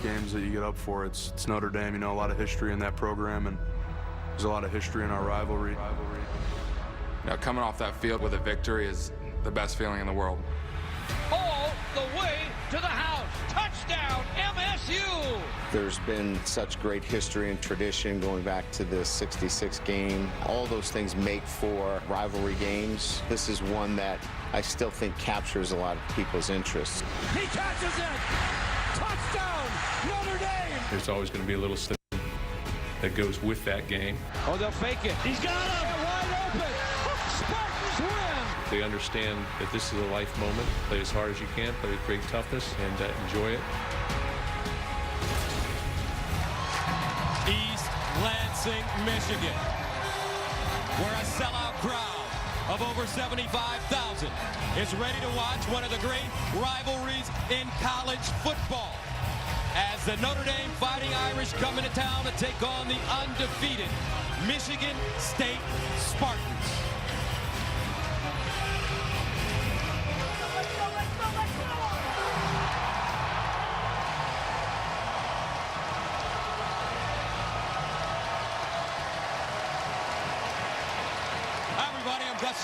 games that you get up for. It's Notre Dame, you know, a lot of history in that program, and there's a lot of history in our rivalry. Now, coming off that field with a victory is the best feeling in the world. All the way to the house. Touchdown, MSU! There's been such great history and tradition going back to the '66 game. All those things make for rivalry games. This is one that I still think captures a lot of people's interest. He catches it! Touchdown, Notre Dame! There's always going to be a little stuff that goes with that game. Oh, they'll fake it. He's got him! They're wide open! Spartans win! They understand that this is a life moment. Play as hard as you can, play with great toughness, and enjoy it. East Lansing, Michigan, where a sellout crowd of over 75,000 is ready to watch one of the great rivalries in college football, as the Notre Dame Fighting Irish come into town to take on the undefeated Michigan State Spartans.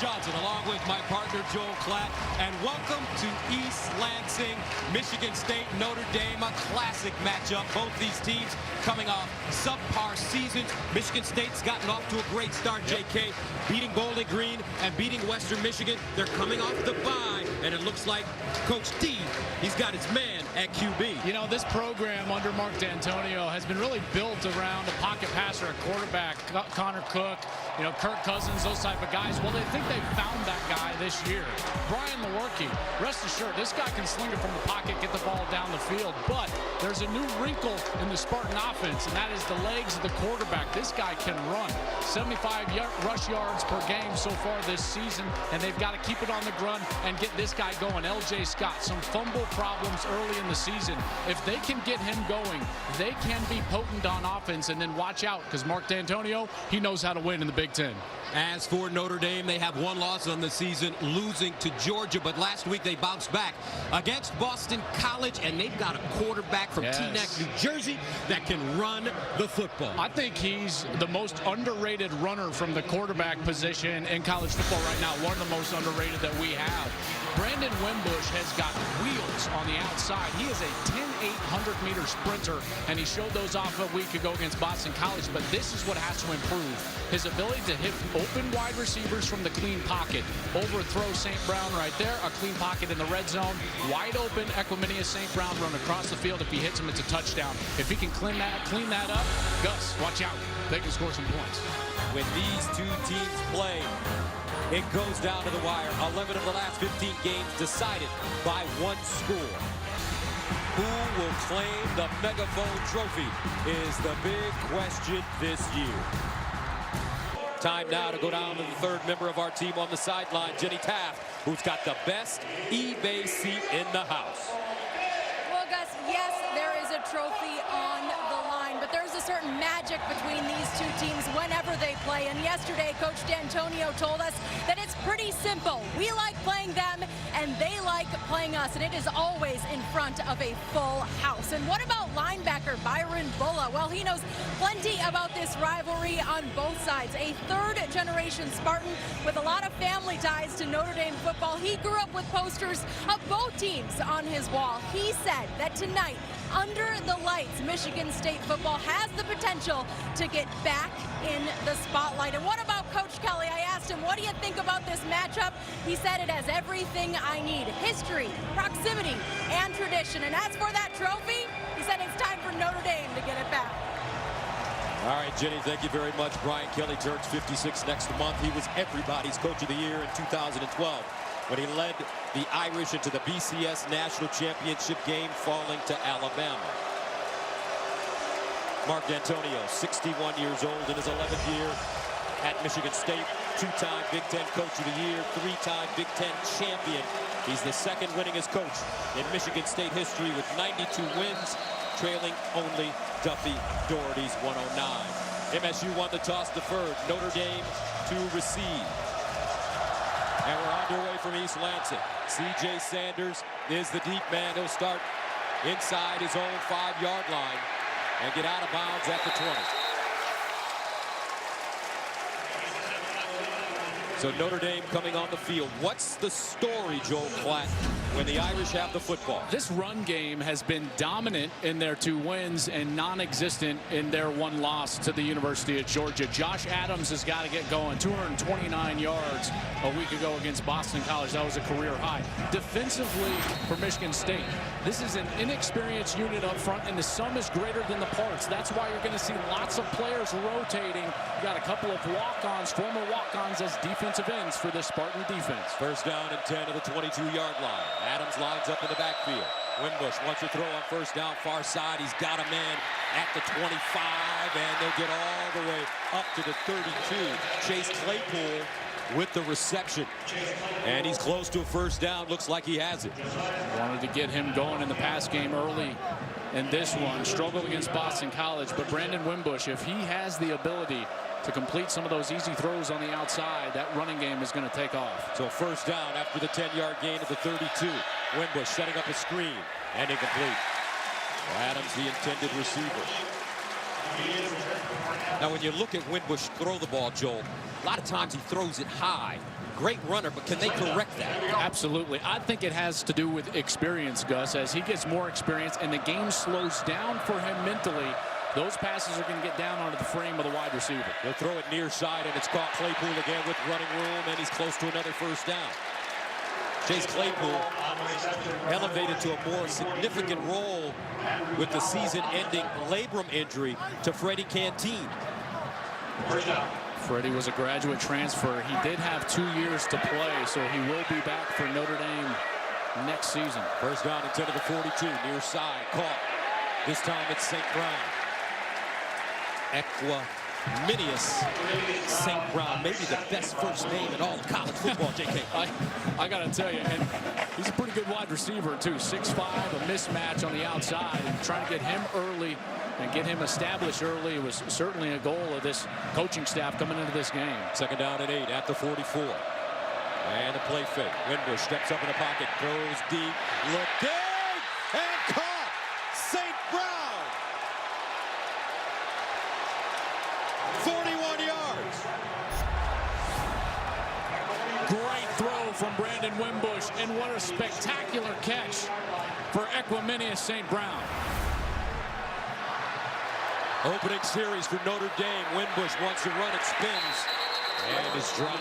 Johnson, along with my partner Joel Klatt, and welcome to East Lansing, Michigan State, Notre Dame, a classic matchup. Both these teams coming off subpar seasons. Michigan State's gotten off to a great start, JK, beating Bowling Green and beating Western Michigan. They're coming off the bye, and it looks like Coach D, he's got his man at QB. You know, this program under Mark D'Antonio has been really built around a pocket passer, a quarterback, Connor Cook, you know, Kirk Cousins, those type of guys. Well, they think they found that guy this year. Brian Lewerke, rest assured, this guy can sling it from the pocket, get the ball down the field, but there's a new wrinkle in the Spartan offense, and that is the legs of the quarterback. This guy can run 75 rush yards per game so far this season, and they've got to keep it on the ground and get this guy going. LJ Scott, some fumble problems early in the season. If they can get him going, they can be potent on offense, and then watch out, because Mark D'Antonio, he knows how to win in the Big Ten. As for Notre Dame, they have one loss on the season, losing to Georgia, but last week they bounced back against Boston College, and they've got a quarterback from Teaneck, New Jersey, that can run the football. I think he's the most underrated runner from the quarterback position in college football right now, one of the most underrated that we have. Brandon Wimbush has got wheels on the outside. He is a 10-800-meter sprinter, and he showed those off a week ago against Boston College, but this is what has to improve. His ability to hit open wide receivers from the clean pocket. Overthrow St. Brown right there, a clean pocket in the red zone. Wide open, Equiminius St. Brown run across the field. If he hits him, it's a touchdown. If he can clean that up, Gus, watch out. They can score some points. When these two teams play, it goes down to the wire. 11 of the last 15 games decided by one score. Who will claim the Megaphone Trophy is the big question this year. Time now to go down to the third member of our team on the sideline, Jenny Taft, who's got the best eBay seat in the house. Well, Gus, yes, there is a trophy on the line, but there's a certain magic between these two teams whenever they play. And yesterday, Coach D'Antonio told us that it's pretty simple. We like playing them, and they like playing us, and it is always in front of a full house. And what about linebacker Byron Bulla? Well, he knows plenty about this rivalry on both sides. A third-generation Spartan with a lot of family ties to Notre Dame football. He grew up with posters of both teams on his wall. He said that tonight, under the lights, Michigan State football has the potential to get back in the spotlight. And what about Coach Kelly? I asked him, what do you think about this matchup? He said it has everything I need. History, proximity, and tradition. And as for that trophy, he said it's time for Notre Dame to get it back. All right, Jenny, thank you very much. Brian Kelly turns 56 next month. He was everybody's Coach of the Year in 2012 when he led the Irish into the BCS National Championship game, falling to Alabama. Mark D'Antonio, 61 years old in his 11th year at Michigan State, two-time Big Ten Coach of the Year, three-time Big Ten champion. He's the second winningest coach in Michigan State history with 92 wins, trailing only Duffy Daugherty's 109. MSU won the toss deferred. Notre Dame to receive. And we're underway from East Lansing. C.J. Sanders is the deep man. He'll start inside his own 5-yard line and get out of bounds at the 20. So Notre Dame coming on the field. What's the story, Joel Klatt, when the Irish have the football? This run game has been dominant in their 2 wins and non-existent in their 1 loss to the University of Georgia. Josh Adams has got to get going. 229 yards a week ago against Boston College. That was a career high. Defensively for Michigan State, this is an inexperienced unit up front, and the sum is greater than the parts. That's why you're going to see lots of players rotating. You got a couple of walk-ons, former walk-ons as defensive ends for this Spartan defense. First down and 10 to the 22-yard line. Adams lines up in the backfield. Wimbush wants to throw on first down, far side. He's got a man at the 25, and they'll get all the way up to the 32. Chase Claypool with the reception, and he's close to a first down. Looks like he has it. Wanted to get him going in the pass game early in this one. Struggled against Boston College, but Brandon Wimbush, if he has the ability to complete some of those easy throws on the outside, that running game is going to take off. So first down after the 10-yard gain at the 32. Wimbush setting up a screen and incomplete. Adams, the intended receiver. Now, when you look at Wimbush throw the ball, Joel, a lot of times he throws it high. Great runner, but can they correct that? Absolutely. I think it has to do with experience, Gus. As he gets more experience and the game slows down for him mentally, those passes are going to get down onto the frame of the wide receiver. They'll throw it near side, and it's caught. Claypool again with running room, and he's close to another first down. Chase Claypool elevated to a more significant role with the season-ending labrum injury to Freddie Canteen. Freddie was a graduate transfer. He did have 2 years to play, so he will be back for Notre Dame next season. First down and 10 to the 42, near side, caught. This time it's St. Brown. Equiminius St. Brown, maybe the best first name in all of college football, JK. I got to tell you, and he's a pretty good wide receiver, too. 6'5", a mismatch on the outside, and trying to get him early and get him established early was certainly a goal of this coaching staff coming into this game. Second down and 8 at the 44. And a play fake. Wimbush steps up in the pocket, throws deep, looking, and caught! St. Brown! 41 yards. Great throw from Brandon Wimbush, and what a spectacular catch for Equiminius St. Brown. Opening series for Notre Dame. Wimbush wants to run, it spins, and is dropped.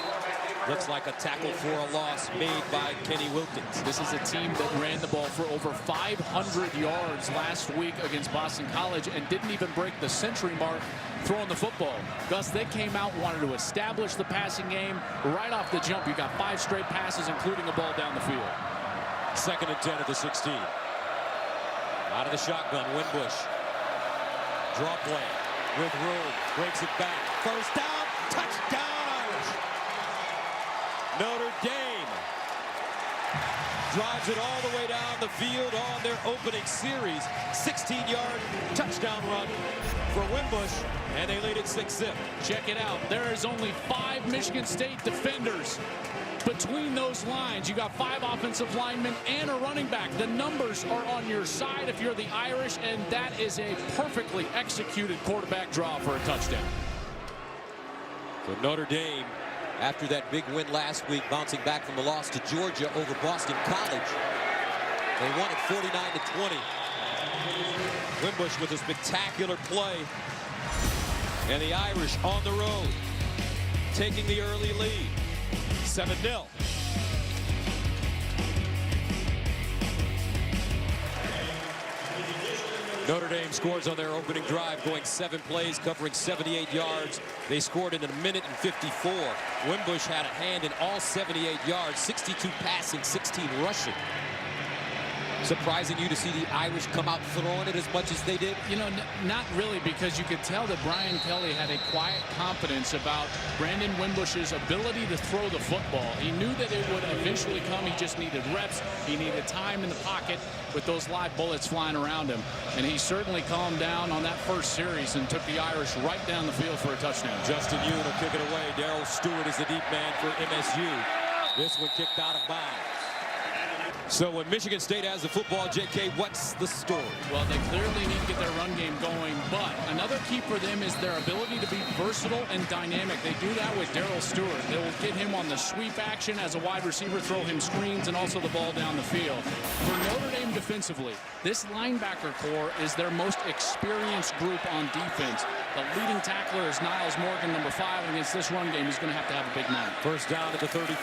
Looks like a tackle for a loss made by Kenny Wilkins. This is a team that ran the ball for over 500 yards last week against Boston College and didn't even break the century mark throwing the football. Gus, they came out and wanted to establish the passing game right off the jump. You got 5 straight passes, including a ball down the field. Second and 10 at the 16. Out of the shotgun, Wimbush. Draw play with room, breaks it back. First down, touchdown Irish. Notre Dame drives it all the way down the field on their opening series. 16-yard touchdown run for Wimbush, and they lead it 6-0. Check it out. There is only 5 Michigan State defenders between those lines. You got 5 offensive linemen and a running back. The numbers are on your side if you're the Irish, and that is a perfectly executed quarterback draw for a touchdown. So Notre Dame, after that big win last week, bouncing back from the loss to Georgia over Boston College. They won it 49-20. Wimbush with a spectacular play. And the Irish on the road, taking the early lead. 7-0. Notre Dame scores on their opening drive, going 7 plays, covering 78 yards. They scored in 1 minute and 54. Wimbush had a hand in all 78 yards, 62 passing, 16 rushing. Surprising you to see the Irish come out throwing it as much as they did? You know, not really, because you could tell that Brian Kelly had a quiet confidence about Brandon Wimbush's ability to throw the football. He knew that it would eventually come. He just needed reps. He needed time in the pocket with those live bullets flying around him. And he certainly calmed down on that first series and took the Irish right down the field for a touchdown. Justin Yoon will kick it away. Darrell Stewart is the deep man for MSU. This one kicked out of bounds. So when Michigan State has the football, J.K., what's the story? Well, they clearly need to get their run game going, but another key for them is their ability to be versatile and dynamic. They do that with Darrell Stewart. They will get him on the sweep action as a wide receiver, throw him screens, and also the ball down the field. For Notre Dame defensively, this linebacker core is their most experienced group on defense. The leading tackler is Niles Morgan, number 5, and against this run game, he's going to have a big night. First down at the 35,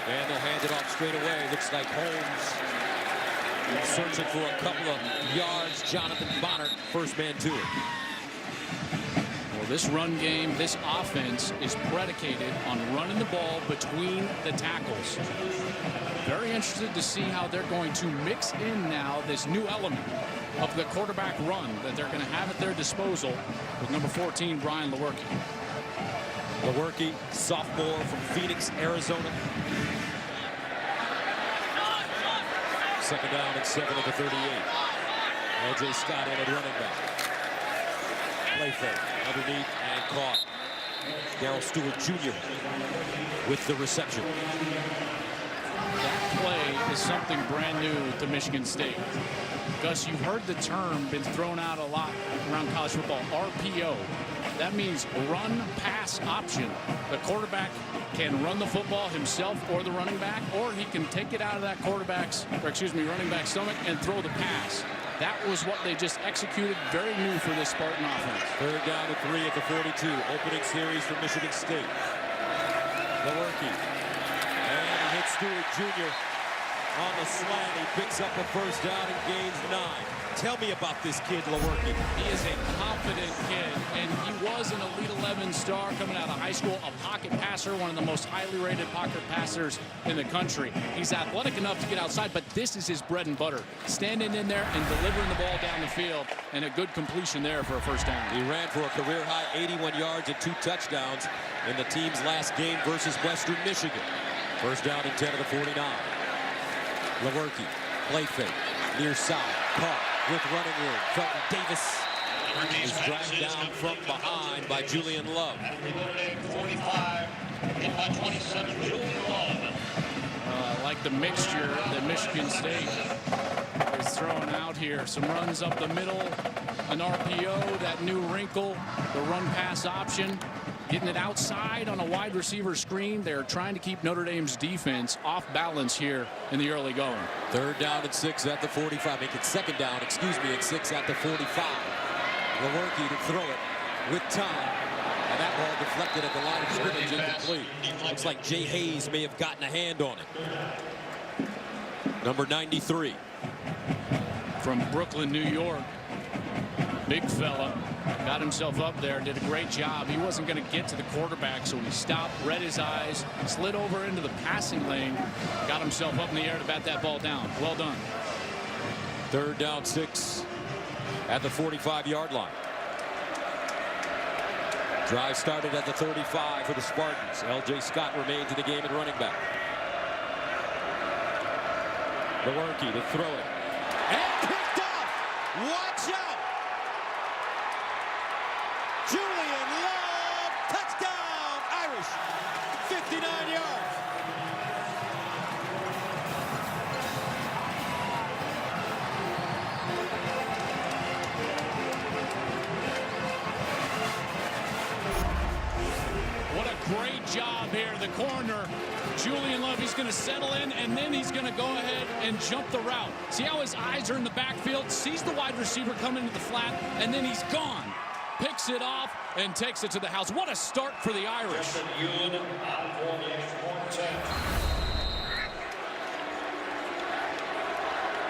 and they'll hand it off straight away. Looks like Holmes searching for a couple of yards. Jonathan Bonner, first man to it. Well, this run game, this offense is predicated on running the ball between the tackles. Very interested to see how they're going to mix in now this new element of the quarterback run that they're going to have at their disposal with number 14, Brian Lewerke. Lewerke, sophomore from Phoenix, Arizona. Second down and 7 at the 38. L.J. Scott in at running back. Play fake underneath and caught. Darrell Stewart Jr. with the reception. That play is something brand new to Michigan State. Gus, you've heard the term been thrown out a lot around college football, RPO. That means run pass option. The quarterback can run the football himself or the running back, or he can take it out of that running back's stomach and throw the pass. That was what they just executed. Very new for this Spartan offense. Third down and 3 at the 42. Opening series for Michigan State. Lewerke. And he hits Stewart Jr. on the slant. He picks up a first down and gains 9. Tell me about this kid, Lewerke. He is a confident kid, and he was an Elite 11 star coming out of high school, a pocket passer, one of the most highly rated pocket passers in the country. He's athletic enough to get outside, but this is his bread and butter. Standing in there and delivering the ball down the field, and a good completion there for a first down. He ran for a career-high 81 yards and 2 touchdowns in the team's last game versus Western Michigan. First down and 10 of the 49. Lewerke, play fake, near side, caught with running room. Felton Davis is dragged down from behind by Julian Love. 45, hit by 27, Julian Love. I like the mixture that Michigan State is throwing out here. Some runs up the middle, an RPO, that new wrinkle, the run-pass option. Getting it outside on a wide receiver screen. They're trying to keep Notre Dame's defense off balance here in the early going. Third down and 6 at the 45. Make it second down, and 6 at the 45. Lewerke to throw it with time. And that ball deflected at the line of scrimmage, incomplete. Looks like Jay Hayes may have gotten a hand on it. Number 93. From Brooklyn, New York. Big fella. Got himself up there, did a great job. He wasn't going to get to the quarterback, so he stopped, read his eyes, slid over into the passing lane, got himself up in the air to bat that ball down. Well done. Third down 6 at the 45-yard line. Drive started at the 35 for the Spartans. L.J. Scott remains in the game at running back. Lewerke to throw it. And picked off! Watch out! Julian Love, touchdown, Irish, 59 yards. What a great job here. The corner, Julian Love, he's going to settle in, and then he's going to go ahead and jump the route. See how his eyes are in the backfield, sees the wide receiver come into the flat, and then he's gone. Picks it off and takes it to the house. What a start for the Irish.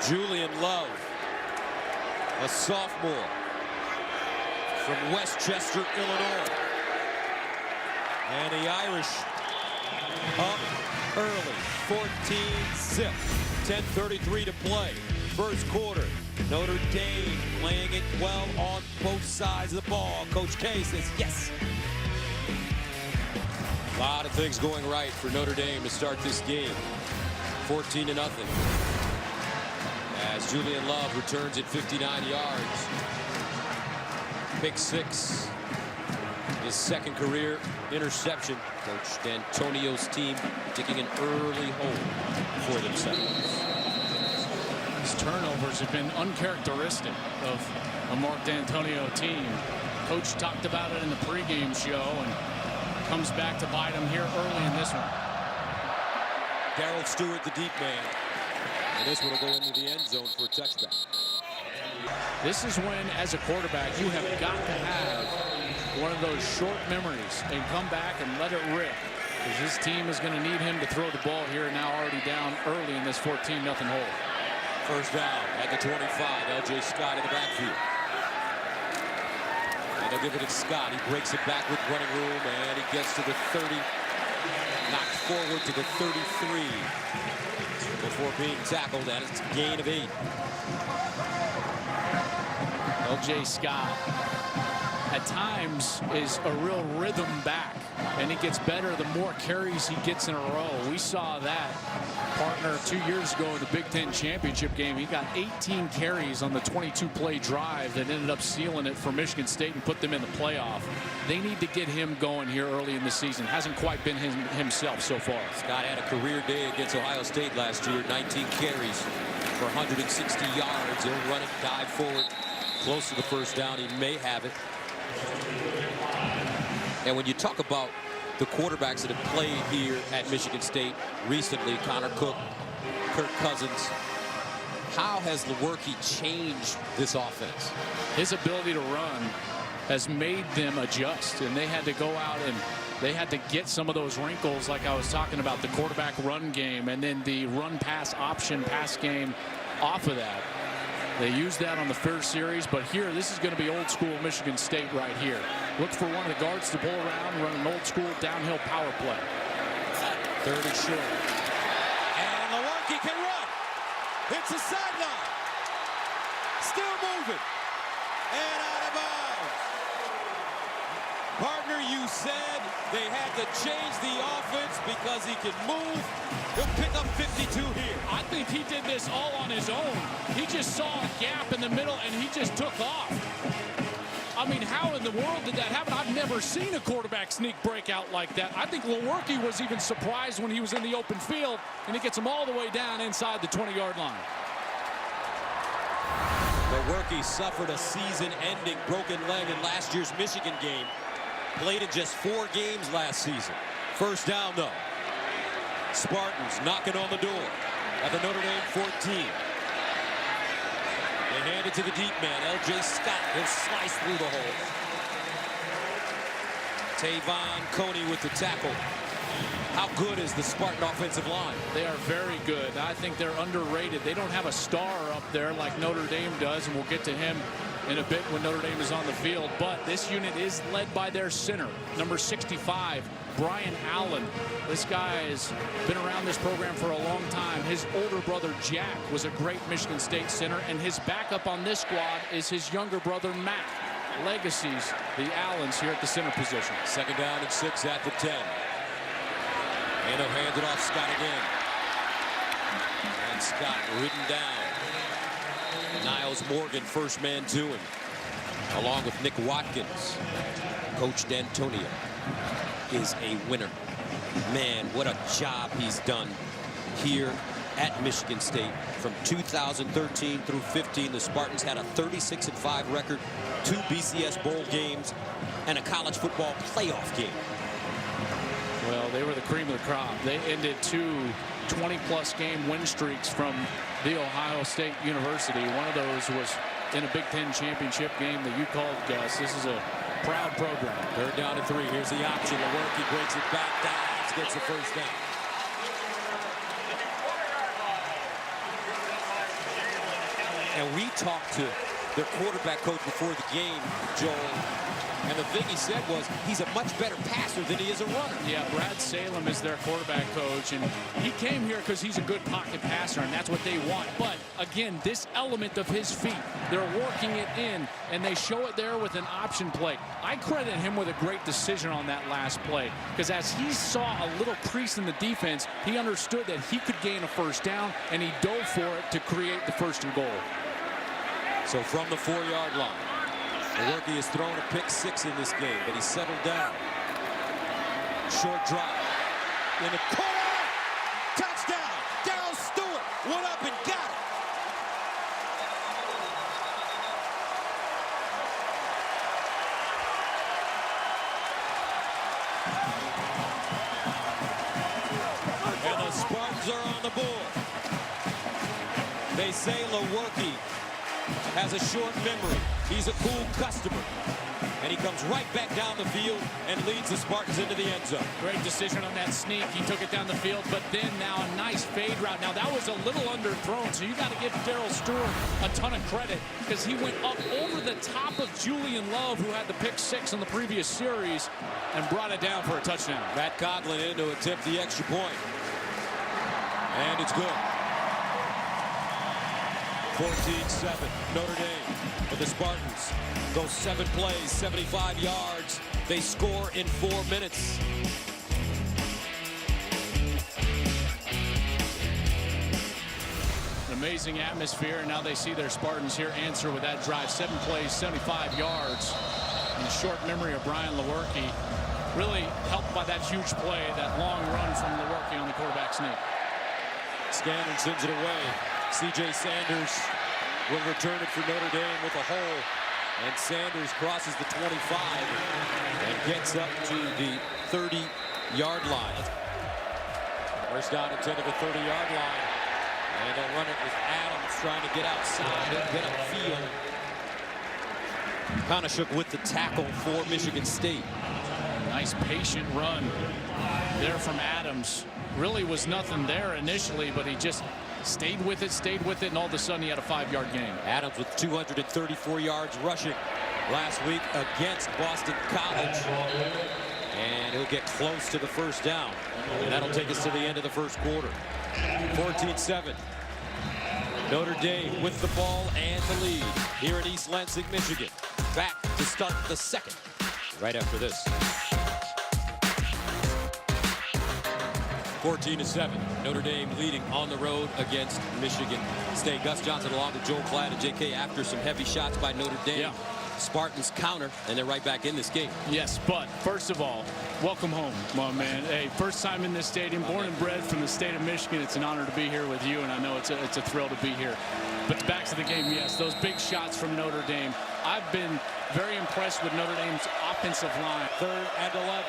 Julian Love, a sophomore from Westchester, Illinois. And the Irish up early, 14-zip, 10:33 to play. First quarter, Notre Dame playing it well on both sides of the ball. Coach K says yes. A lot of things going right for Notre Dame to start this game. 14-0. As Julian Love returns it 59 yards. Pick 6. His second career interception. Coach D'Antonio's team taking an early hold for themselves. His turnovers have been uncharacteristic of a Mark D'Antonio team. Coach talked about it in the pregame show and comes back to bite him here early in this one. Darrell Stewart, the deep man. And this one will go into the end zone for a touchback. This is when, as a quarterback, you have got to have one of those short memories and come back and let it rip. Because this team is going to need him to throw the ball here, now already down early in this 14-0 hole. First down at the 25. L.J. Scott in the backfield. And they'll give it to Scott. He breaks it back with running room, and he gets to the 30. Knocked forward to the 33 before being tackled, and it's a gain of 8. L.J. Scott at times is a real rhythm back, and he gets better the more carries he gets in a row. We saw that partner 2 years ago in the Big Ten championship game. He got 18 carries on the 22-play drive that ended up sealing it for Michigan State and put them in the playoff. They need to get him going here early in the season. Hasn't quite been himself so far. Scott had a career day against Ohio State last year. 19 carries for 160 yards. He'll run it, dive forward, close to the first down. He may have it. And when you talk about the quarterbacks that have played here at Michigan State recently, Connor Cook, Kirk Cousins, how has Lewerke changed this offense? His ability to run has made them adjust, and they had to go out and they had to get some of those wrinkles like I was talking about, the quarterback run game and then the run pass option pass game off of that. They used that on the first series, but here, this is going to be old school Michigan State right here. Look for one of the guards to pull around, run an old school downhill power play. Third and short. And Lewerke can run. Hits the sideline. Still moving. And out of bounds. Partner, you said they had to change the offense because he can move. He'll pick up 52 here. I think he did this all on his own. He just saw a gap in the middle and he just took off. I mean, how in the world did that happen? I've never seen a quarterback sneak breakout like that. I think Lewerke was even surprised when he was in the open field, and he gets him all the way down inside the 20-yard line. Lewerke suffered a season-ending broken leg in last year's Michigan game. Played in just 4 games last season. First down, though. Spartans knocking on the door at the Notre Dame 14. They hand it to the deep man, L.J. Scott. He'll slice through the hole. Tavon Coney with the tackle. How good is the Spartan offensive line? They are very good. I think they're underrated. They don't have a star up there like Notre Dame does, and we'll get to him in a bit when Notre Dame is on the field. But this unit is led by their center, number 65, Brian Allen. This guy has been around this program for a long time. His older brother, Jack, was a great Michigan State center, and his backup on this squad is his younger brother, Matt. Legacies, the Allens here at the center position. Second down and 6 at the 10. And he'll hand it off Scott again. And Scott ridden down. Niles Morgan, first man to him, along with Nick Watkins. Coach D'Antonio is a winner. Man, what a job he's done here at Michigan State. From 2013 through 15, the Spartans had a 36-5 record, 2 BCS Bowl games, and a college football playoff game. Well, they were the cream of the crop. They ended 2 20-plus game win streaks from the Ohio State University. One of those was in a Big Ten championship game that you called, Gus. This is a proud program. Third down and 3. Here's the option. Lewerke breaks it back, dives, gets the first down. And we talked to their quarterback coach before the game, Joel, and the thing he said was he's a much better passer than he is a runner. Yeah, Brad Salem is their quarterback coach, and he came here because he's a good pocket passer, and that's what they want. But, again, this element of his feet, they're working it in, and they show it there with an option play. I credit him with a great decision on that last play, because as he saw a little crease in the defense, he understood that he could gain a first down, and he dove for it to create the first and goal. So from the 4-yard line, Lewerke has thrown a pick 6 in this game, but he's settled down. Short drop in the corner. Touchdown. Darrell Stewart went up and got it. Spartans are on the board. They say Lewerke has a short memory. He's a cool customer. And he comes right back down the field and leads the Spartans into the end zone. Great decision on that sneak. He took it down the field, but then now a nice fade route. Now that was a little underthrown, so you got to give Darryl Stewart a ton of credit because he went up over the top of Julian Love, who had the pick 6 in the previous series, and brought it down for a touchdown. Matt Coughlin in to attempt the extra point. And it's good. 14-7, Notre Dame. But the Spartans go 7 plays, 75 yards. They score in 4 minutes. An amazing atmosphere, and now they see their Spartans here answer with that drive. 7 plays, 75 yards. And the short memory of Brian Lewerke, really helped by that huge play, that long run from Lewerke on the quarterback sneak. Scannon sends it away. C.J. Sanders will return it for Notre Dame with a hole. And Sanders crosses the 25 and gets up to the 30-yard line. First down intended the 30-yard line. And they'll run it with Adams trying to get outside and get upfield. Panashuk with the tackle for Michigan State. Nice patient run there from Adams. Really was nothing there initially, but he just stayed with it, and all of a sudden he had a 5-yard gain. Adams with 234 yards rushing last week against Boston College. And he'll get close to the first down. And that'll take us to the end of the first quarter. 14-7. Notre Dame with the ball and the lead here in East Lansing, Michigan. Back to start the second right after this. 14-7. Notre Dame leading on the road against Michigan State. Gus Johnson along with Joel Klatt and J.K. after some heavy shots by Notre Dame. Yeah. Spartans counter, and they're right back in this game. Yes, but first of all, welcome home, my man. Hey, first time in this stadium, born and bred from the state of Michigan. It's an honor to be here with you, and I know it's a thrill to be here. But back to the game, yes, those big shots from Notre Dame. I've been very impressed with Notre Dame's offensive line. 3rd and 11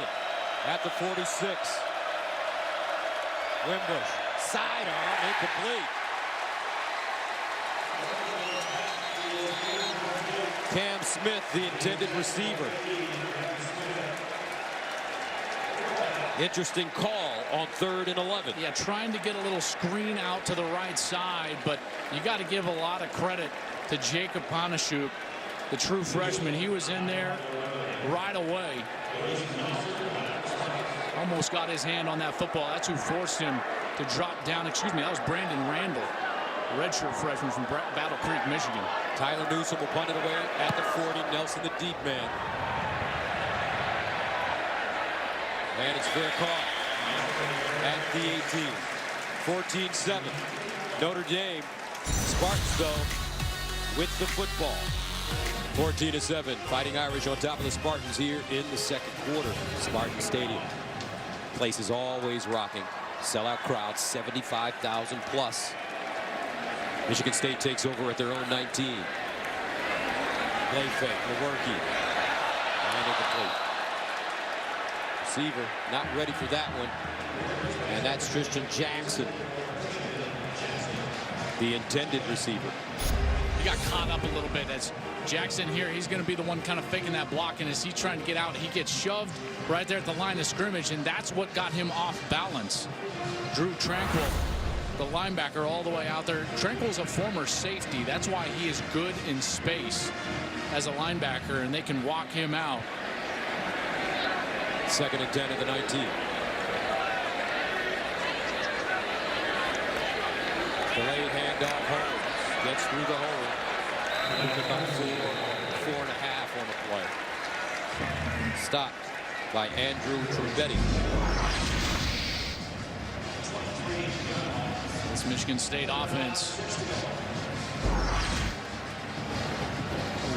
at the 46. Wimbush, sidearm, incomplete. Cam Smith, the intended receiver. Interesting call on 3rd and 11. Yeah, trying to get a little screen out to the right side, but you got to give a lot of credit to Jacob Panashuk, the true freshman. He was in there right away. Almost got his hand on that football. That's who forced him to drop down. Excuse me, that was Brandon Randall, redshirt freshman from Battle Creek, Michigan. Tyler Newsome will punt it away at the 40. Nelson, the deep man. And it's fair caught at the 18. 14-7. Notre Dame. Spartans, though, with the football. 14-7. Fighting Irish on top of the Spartans here in the second quarter. Spartan Stadium. Place is always rocking. Sellout crowd, 75,000 plus. Michigan State takes over at their own 19. Play fake, Lewerke. And incomplete. Receiver not ready for that one. And that's Tristan Jackson, the intended receiver. He got caught up a little bit as Jackson here. He's going to be the one kind of faking that block, and as he's trying to get out, he gets shoved right there at the line of scrimmage, and that's what got him off balance. Drew Tranquil, the linebacker, all the way out there. Tranquil's a former safety. That's why he is good in space as a linebacker, and they can walk him out. 2nd and 10 of the 19. Delayed handoff, Holmes gets through the hole. About 4.5 on the play. Stopped by Andrew Trubetti. This Michigan State offense.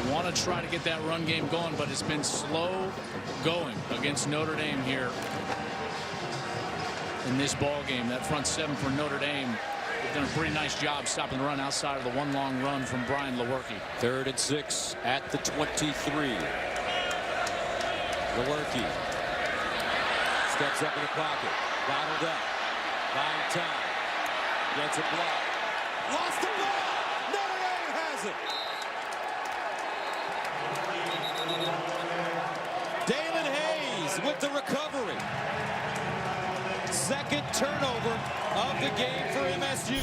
We want to try to get that run game going, but it's been slow going against Notre Dame here in this ball game. That front seven for Notre Dame, they've done a pretty nice job stopping the run outside of the one long run from Brian Lewerke. 3rd and 6 at the 23. Lewerke steps up in the pocket, bottled up, buying time, Gets a block. Lost the ball. Notre Dame has it. Dalen Hayes with the recovery. Second turnover of the game for MSU.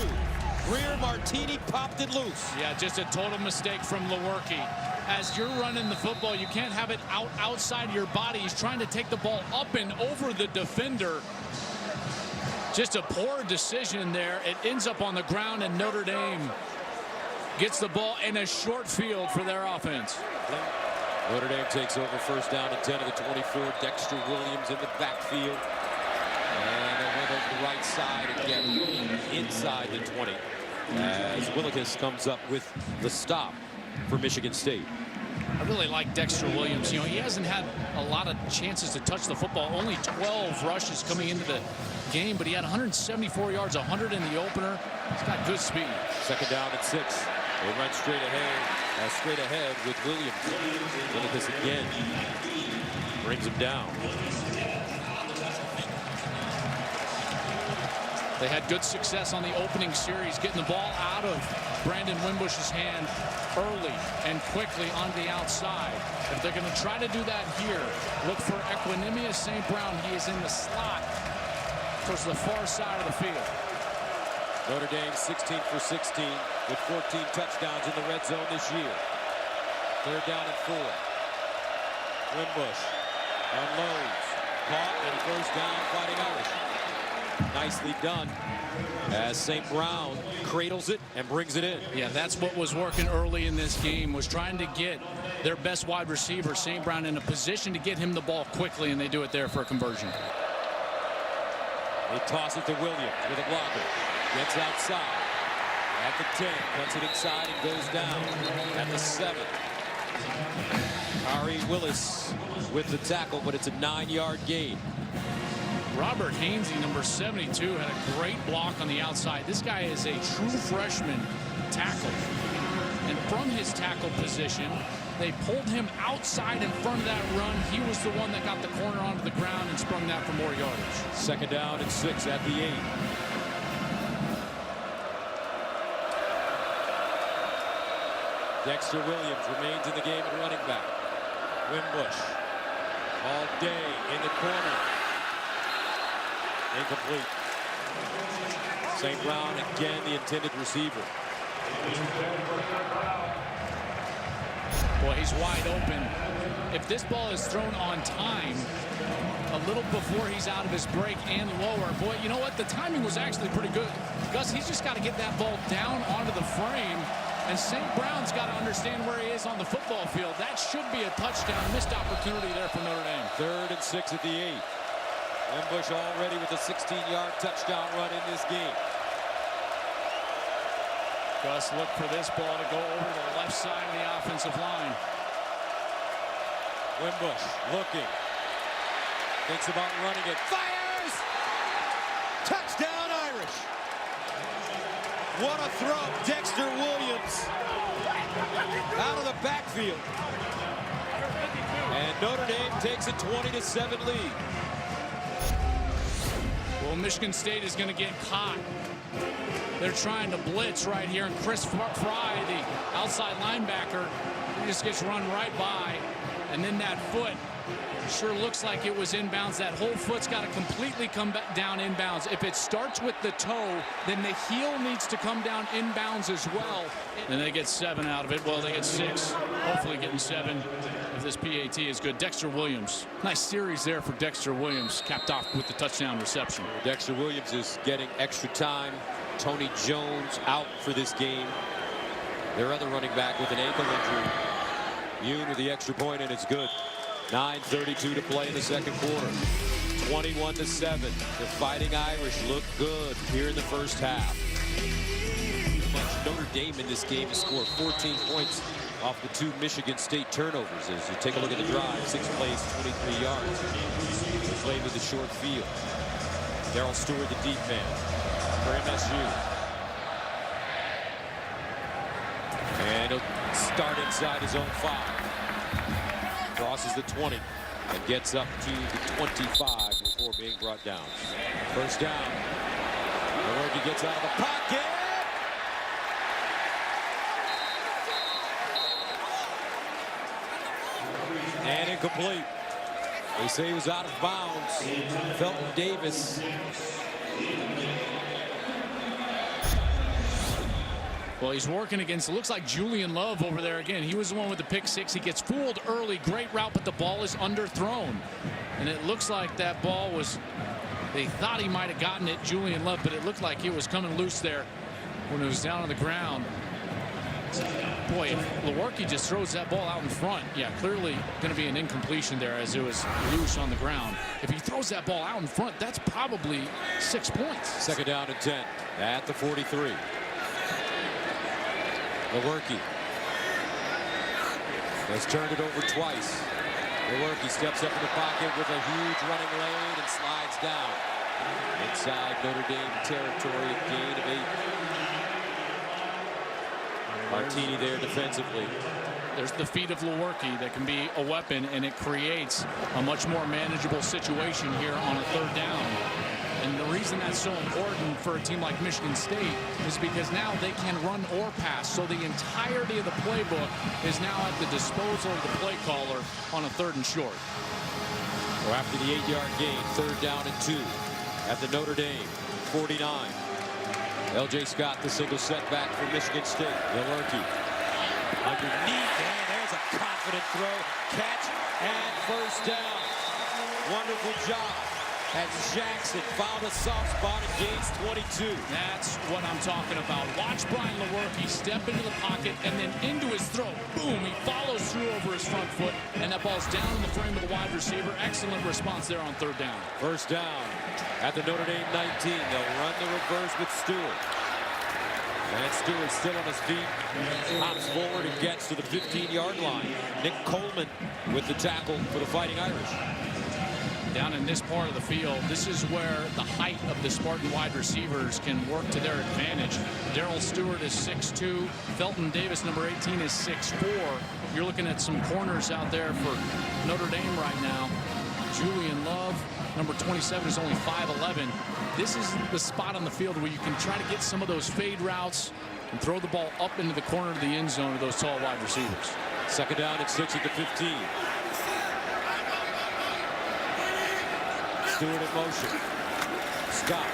Greer Martini popped it loose. Yeah, just a total mistake from Lewerke. As you're running the football, you can't have it outside your body. He's trying to take the ball up and over the defender. Just a poor decision there. It ends up on the ground, and Notre Dame gets the ball in a short field for their offense. Notre Dame takes over first down and 10 of the 24. Dexter Williams in the backfield. And they went over the right side again inside the 20. As Willikis comes up with the stop for Michigan State. I really like Dexter Williams. You know, he hasn't had a lot of chances to touch the football. Only 12 rushes coming into the game, but he had 174 yards, 100 in the opener. He's got good speed. Second down and 6. They run straight ahead with Williams. Willikis again brings him down. They had good success on the opening series, getting the ball out of Brandon Wimbush's hand early and quickly on the outside. If they're going to try to do that here, look for Equinemius St. Brown. He is in the slot towards the far side of the field. Notre Dame 16 for 16 with 14 touchdowns in the red zone this year. Third down and 4. Wimbush unloads. Caught and first down, Fighting Irish. Nicely done as St. Brown cradles it and brings it in. Yeah, that's what was working early in this game, was trying to get their best wide receiver, St. Brown, in a position to get him the ball quickly, and they do it there for a conversion. They toss it to Williams with a blocker. Gets outside at the 10, cuts it inside and goes down at the 7. Ari Willis with the tackle, but it's a 9-yard gain. Robert Hainsey, number 72, had a great block on the outside. This guy is a true freshman tackle. And from his tackle position, they pulled him outside in front of that run. He was the one that got the corner onto the ground and sprung that for more yardage. Second down and 6 at the 8. Dexter Williams remains in the game at running back. Wimbush all day in the corner. Incomplete. St. Brown again the intended receiver. Boy, he's wide open. If this ball is thrown on time, a little before he's out of his break and lower, boy, you know what? The timing was actually pretty good. Gus, he's just got to get that ball down onto the frame, and St. Brown's got to understand where he is on the football field. That should be a touchdown. Missed opportunity there for Notre Dame. 3rd and 6 at the 8. Wimbush already with a 16-yard touchdown run in this game. Gus, look for this ball to go over to the left side of the offensive line. Wimbush looking. Thinks about running it. Fires! Touchdown Irish! What a throw. Dexter Williams out of the backfield. And Notre Dame takes a 20-7 lead. Well, Michigan State is going to get caught. They're trying to blitz right here, and Chris Fry, the outside linebacker, he just gets run right by, and then that foot sure looks like it was inbounds. That whole foot's got to completely come back down inbounds. If it starts with the toe, then the heel needs to come down inbounds as well. And they get 7 out of it. Well, they get 6. Hopefully getting 7 if this PAT is good. Dexter Williams. Nice series there for Dexter Williams, capped off with the touchdown reception. Dexter Williams is getting extra time. Tony Jones out for this game. Their other running back with an ankle injury. Yoon with the extra point, and it's good. 9:32 to play in the second quarter. 21-7. The Fighting Irish look good here in the first half. Notre Dame in this game has scored 14 points off the 2 Michigan State turnovers. As you take a look at the drive, 6 plays, 23 yards. They played with a short field. Darryl Stewart, the deep man for MSU. And he'll start inside his own 5. Crosses the 20 and gets up to the 25 before being brought down. First down. Daugherty gets out of the pocket. And incomplete. They say he was out of bounds. Felton Davis. Well, he's working against, it looks like Julian Love over there again. He was the one with the pick six. He gets fooled early. Great route, but the ball is underthrown. And it looks like that ball was, they thought he might have gotten it, Julian Love, but it looked like it was coming loose there when it was down on the ground. Boy, if Lewerke just throws that ball out in front, yeah, clearly going to be an incompletion there as it was loose on the ground. If he throws that ball out in front, that's probably 6 points. Second down and 10 at the 43. Lewerke has turned it over twice. Lewerke steps up in the pocket with a huge running lane and slides down. Inside Notre Dame territory, a gain of 8. Martini there defensively. There's the feet of Lewerke that can be a weapon, and it creates a much more manageable situation here on a third down. And the reason that's so important for a team like Michigan State is because now they can run or pass. So the entirety of the playbook is now at the disposal of the play caller on a 3rd and short. So after the 8-yard gain, 3rd down and 2 at the Notre Dame 49. L.J. Scott, the single setback for Michigan State. Lewerke underneath, and there's a confident throw, catch, and first down. Wonderful job as Jackson found a soft spot and gains 22. That's what I'm talking about. Watch Brian Lewerke step into the pocket and then into his throw. Boom, he follows through over his front foot, and that ball's down in the frame of the wide receiver. Excellent response there on 3rd down. First down at the Notre Dame 19. They'll run the reverse with Stewart. And Stewart still on his feet, hops forward and gets to the 15-yard line. Nick Coleman with the tackle for the Fighting Irish. Down in this part of the field, this is where the height of the Spartan wide receivers can work to their advantage. Darrell Stewart is 6'2". Felton Davis, number 18, is 6'4". You're looking at some corners out there for Notre Dame right now. Julian Love, number 27, is only 5'11". This is the spot on the field where you can try to get some of those fade routes and throw the ball up into the corner of the end zone of those tall wide receivers. Second down and 6 at the 15. Stewart in motion. Scott.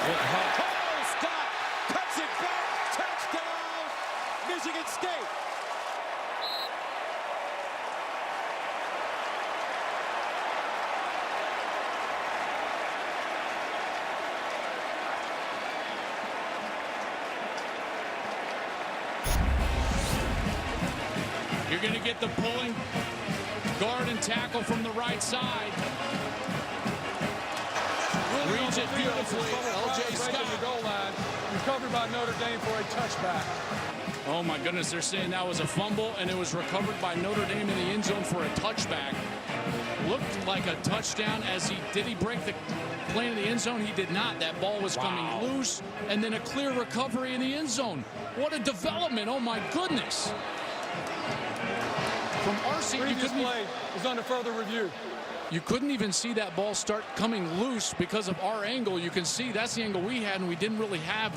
Oh, Scott cuts it back. Touchdown, Michigan State. You're going to get the pulling guard and tackle from the right side. Reads it beautifully. L.J. Scott. The goal line, recovered by Notre Dame for a touchback. Oh my goodness, they're saying that was a fumble and it was recovered by Notre Dame in the end zone for a touchback. Looked like a touchdown as did he break the plane in the end zone? He did not. That ball was coming loose, and then a clear recovery in the end zone. What a development. Oh my goodness. From our seat, Previous play is under further review. You couldn't even see that ball start coming loose because of our angle. You can see that's the angle we had, and we didn't really have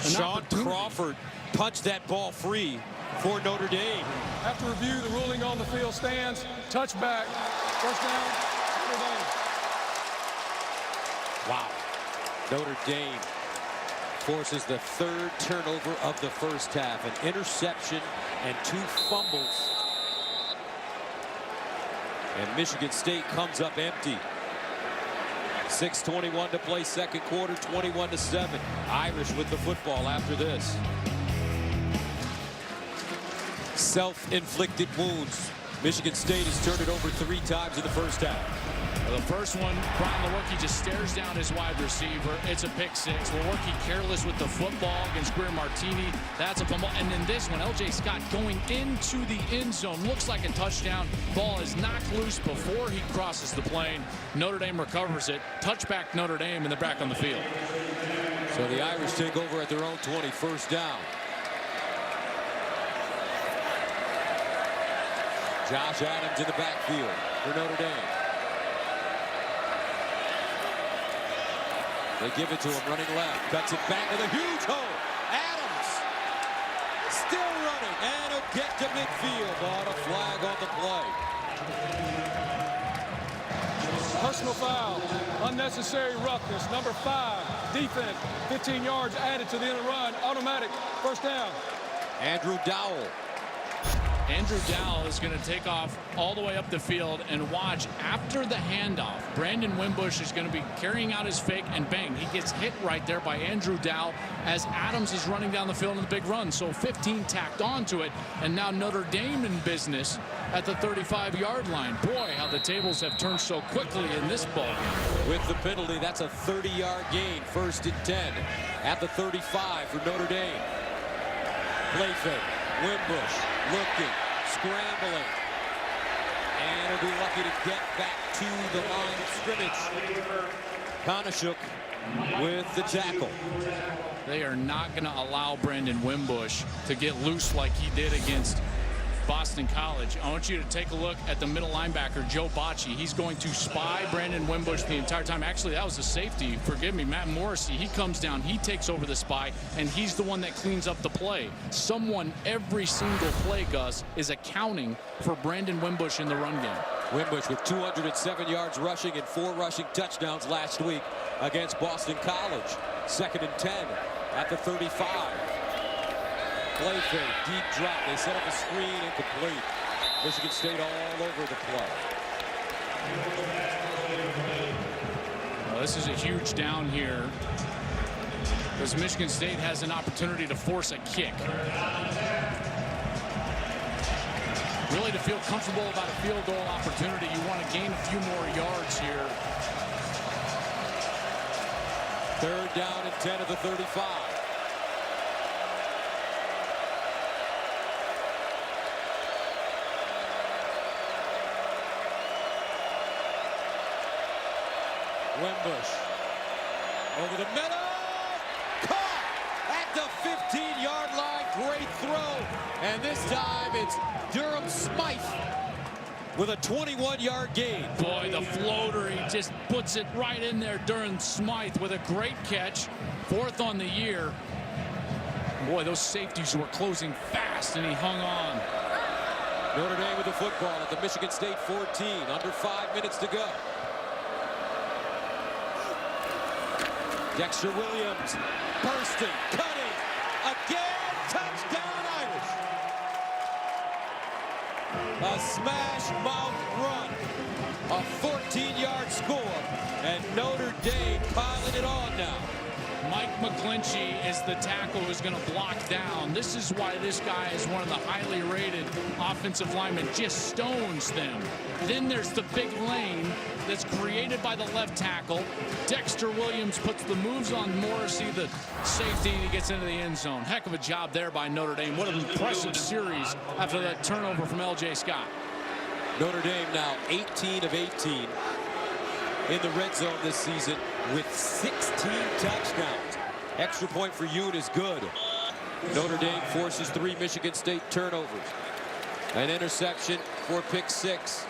Sean Crawford punched that ball free for Notre Dame. After review, the ruling on the field stands. Touchback. First down, Notre Dame. Wow. Notre Dame forces the 3rd turnover of the first half. An interception and 2 fumbles. And Michigan State comes up empty. 6:21 to play, second quarter, 21-7. Irish with the football after this. Self-inflicted wounds. Michigan State has turned it over 3 times in the first half. Well, the first one, Brian Lewerke just stares down his wide receiver. It's a pick 6. Lewerke careless with the football against Greer Martini. That's a fumble. And then this one, L.J. Scott going into the end zone. Looks like a touchdown. Ball is knocked loose before he crosses the plane. Notre Dame recovers it. Touchback Notre Dame, and they're back on the field. So the Irish take over at their own 20, first down. Josh Adams in the backfield for Notre Dame. They give it to him, running left. Cuts it back to the huge hole. Adams still running, and he'll get to midfield on a flag on the play. Personal foul, unnecessary roughness, number 5, defense, 15 yards added to the end of the run, automatic, first down. Andrew Dowell. Andrew Dowell is going to take off all the way up the field, and watch after the handoff. Brandon Wimbush is going to be carrying out his fake, and bang, he gets hit right there by Andrew Dowell as Adams is running down the field in the big run. So 15 tacked onto it, and now Notre Dame in business at the 35-yard line. Boy, how the tables have turned so quickly in this ball game. With the penalty, that's a 30-yard gain, 1st and 10 at the 35 for Notre Dame. Play fake. Wimbush looking, scrambling, and he'll be lucky to get back to the line of scrimmage. Konashuk with the tackle. They are not going to allow Brandon Wimbush to get loose like he did against Boston College. I want you to take a look at the middle linebacker, Joe Bocci. He's going to spy Brandon Wimbush the entire time. Actually, that was a safety. Forgive me, Matt Morrissey. He comes down, he takes over the spy, and he's the one that cleans up the play. Someone every single play, Gus, is accounting for Brandon Wimbush in the run game. Wimbush with 207 yards rushing and 4 rushing touchdowns last week against Boston College. 2nd and 10 at the 35. Play fake, deep drop. They set up a screen, incomplete. Michigan State all over the play. Well, this is a huge down here, because Michigan State has an opportunity to force a kick. Really, to feel comfortable about a field goal opportunity, you want to gain a few more yards here. 3rd down and 10 at the 35. Wimbush over the middle, caught at the 15-yard line. Great throw, and this time it's Durham Smythe with a 21-yard gain. Boy, the floater, he just puts it right in there. Durham Smythe with a great catch, 4th on the year. Boy, those safeties were closing fast, and he hung on. Notre Dame with the football at the Michigan State 14, under 5 minutes to go. Dexter Williams, bursting, cutting, again, touchdown Irish. A smash mouth run, a 14-yard score, and Notre Dame piling it on now. Mike McGlinchey is the tackle who's going to block down. This is why this guy is one of the highly rated offensive linemen, just stones them. Then there's the big lane that's created by the left tackle. Dexter Williams puts the moves on Morrissey, the safety, and he gets into the end zone. Heck of a job there by Notre Dame. What an impressive series after that turnover from L.J. Scott. Notre Dame now 18 of 18 in the red zone this season with 16 touchdowns. Extra point for Yoon is good. Notre Dame forces 3 Michigan State turnovers. An interception for pick 6.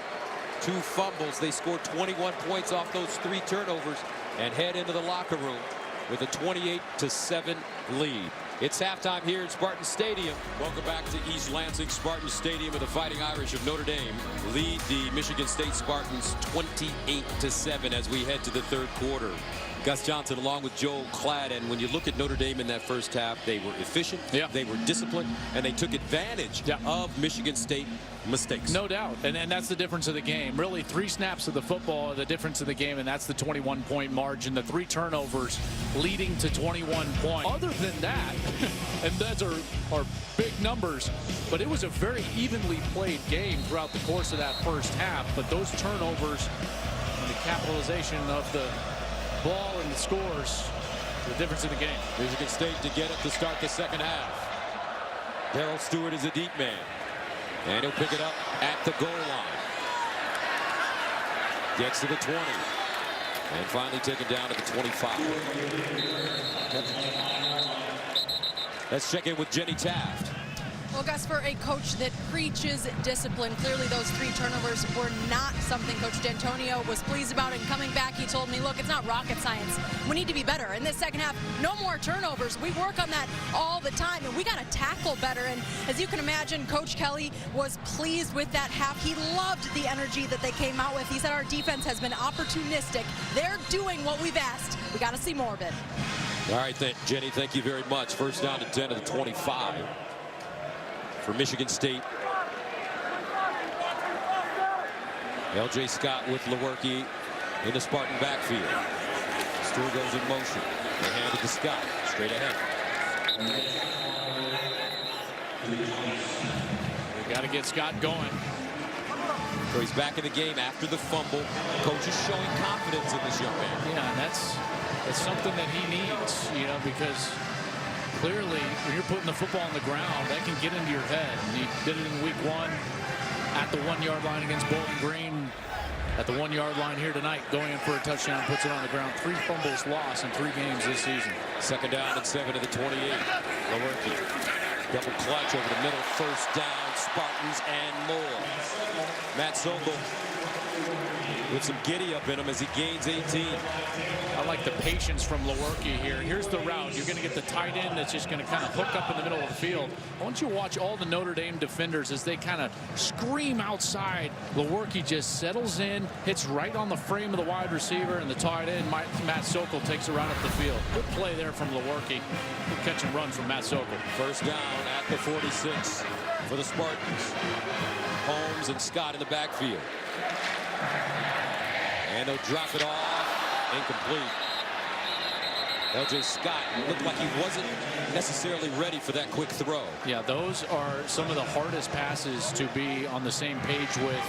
2 fumbles. They score 21 points off those 3 turnovers and head into the locker room with a 28-7 lead. It's halftime here at Spartan Stadium. Welcome back to East Lansing Spartan Stadium, where the Fighting Irish of Notre Dame lead the Michigan State Spartans 28-7 as we head to the 3rd quarter. Gus Johnson along with Joel Klatt, and when you look at Notre Dame in that first half, they were efficient, they were disciplined, and they took advantage of Michigan State mistakes. No doubt, and that's the difference of the game. Really, 3 snaps of the football are the difference of the game, and that's the 21-point margin. The 3 turnovers leading to 21 points. Other than that, and those are big numbers, but it was a very evenly played game throughout the course of that first half. But those turnovers and the capitalization of the ball and the scores, the difference in the game. Michigan State to get it to start the second half. Darrell Stewart is a deep man, and he'll pick it up at the goal line. Gets to the 20, and finally taken down to the 25. Let's check in with Jenny Taft. Well, Gus, for a coach that preaches discipline, clearly those 3 turnovers were not something Coach D'Antonio was pleased about. And coming back, he told me, look, it's not rocket science. We need to be better. In this second half, no more turnovers. We work on that all the time, and we got to tackle better. And as you can imagine, Coach Kelly was pleased with that half. He loved the energy that they came out with. He said our defense has been opportunistic. They're doing what we've asked. We got to see more of it. All right, Jenny, thank you very much. First down to 10 of the 25 for Michigan State. L.J. Scott with Lewerke in the Spartan backfield. Stewart goes in motion. They hand it to Scott. Straight ahead. We got to get Scott going. So he's back in the game after the fumble. Coach is showing confidence in this young man. Yeah, and that's something that he needs, you know, because clearly when you're putting the football on the ground, that can get into your head. And he did it in week 1 at the 1-yard line against Bowling Green. At the 1-yard line here tonight, going in for a touchdown, puts it on the ground. 3 fumbles lost in 3 games this season. Second down and 7 to the 28. Lewerke. Double clutch over the middle. First down, Spartans and more. Matt Sokol with some giddy up in him as he gains 18. I like the patience from Lewerke here. Here's the route. You're going to get the tight end that's just going to kind of hook up in the middle of the field. I want you to watch all the Notre Dame defenders as they kind of scream outside. Lewerke just settles in, hits right on the frame of the wide receiver, and the tight end, Matt Sokol, takes it right up the field. Good play there from Lewerke. Good catch and run from Matt Sokol. First down at the 46 for the Spartans. Holmes and Scott in the backfield. And they'll drop it off. Incomplete. L.J. Scott looked like he wasn't necessarily ready for that quick throw. Yeah, those are some of the hardest passes to be on the same page with,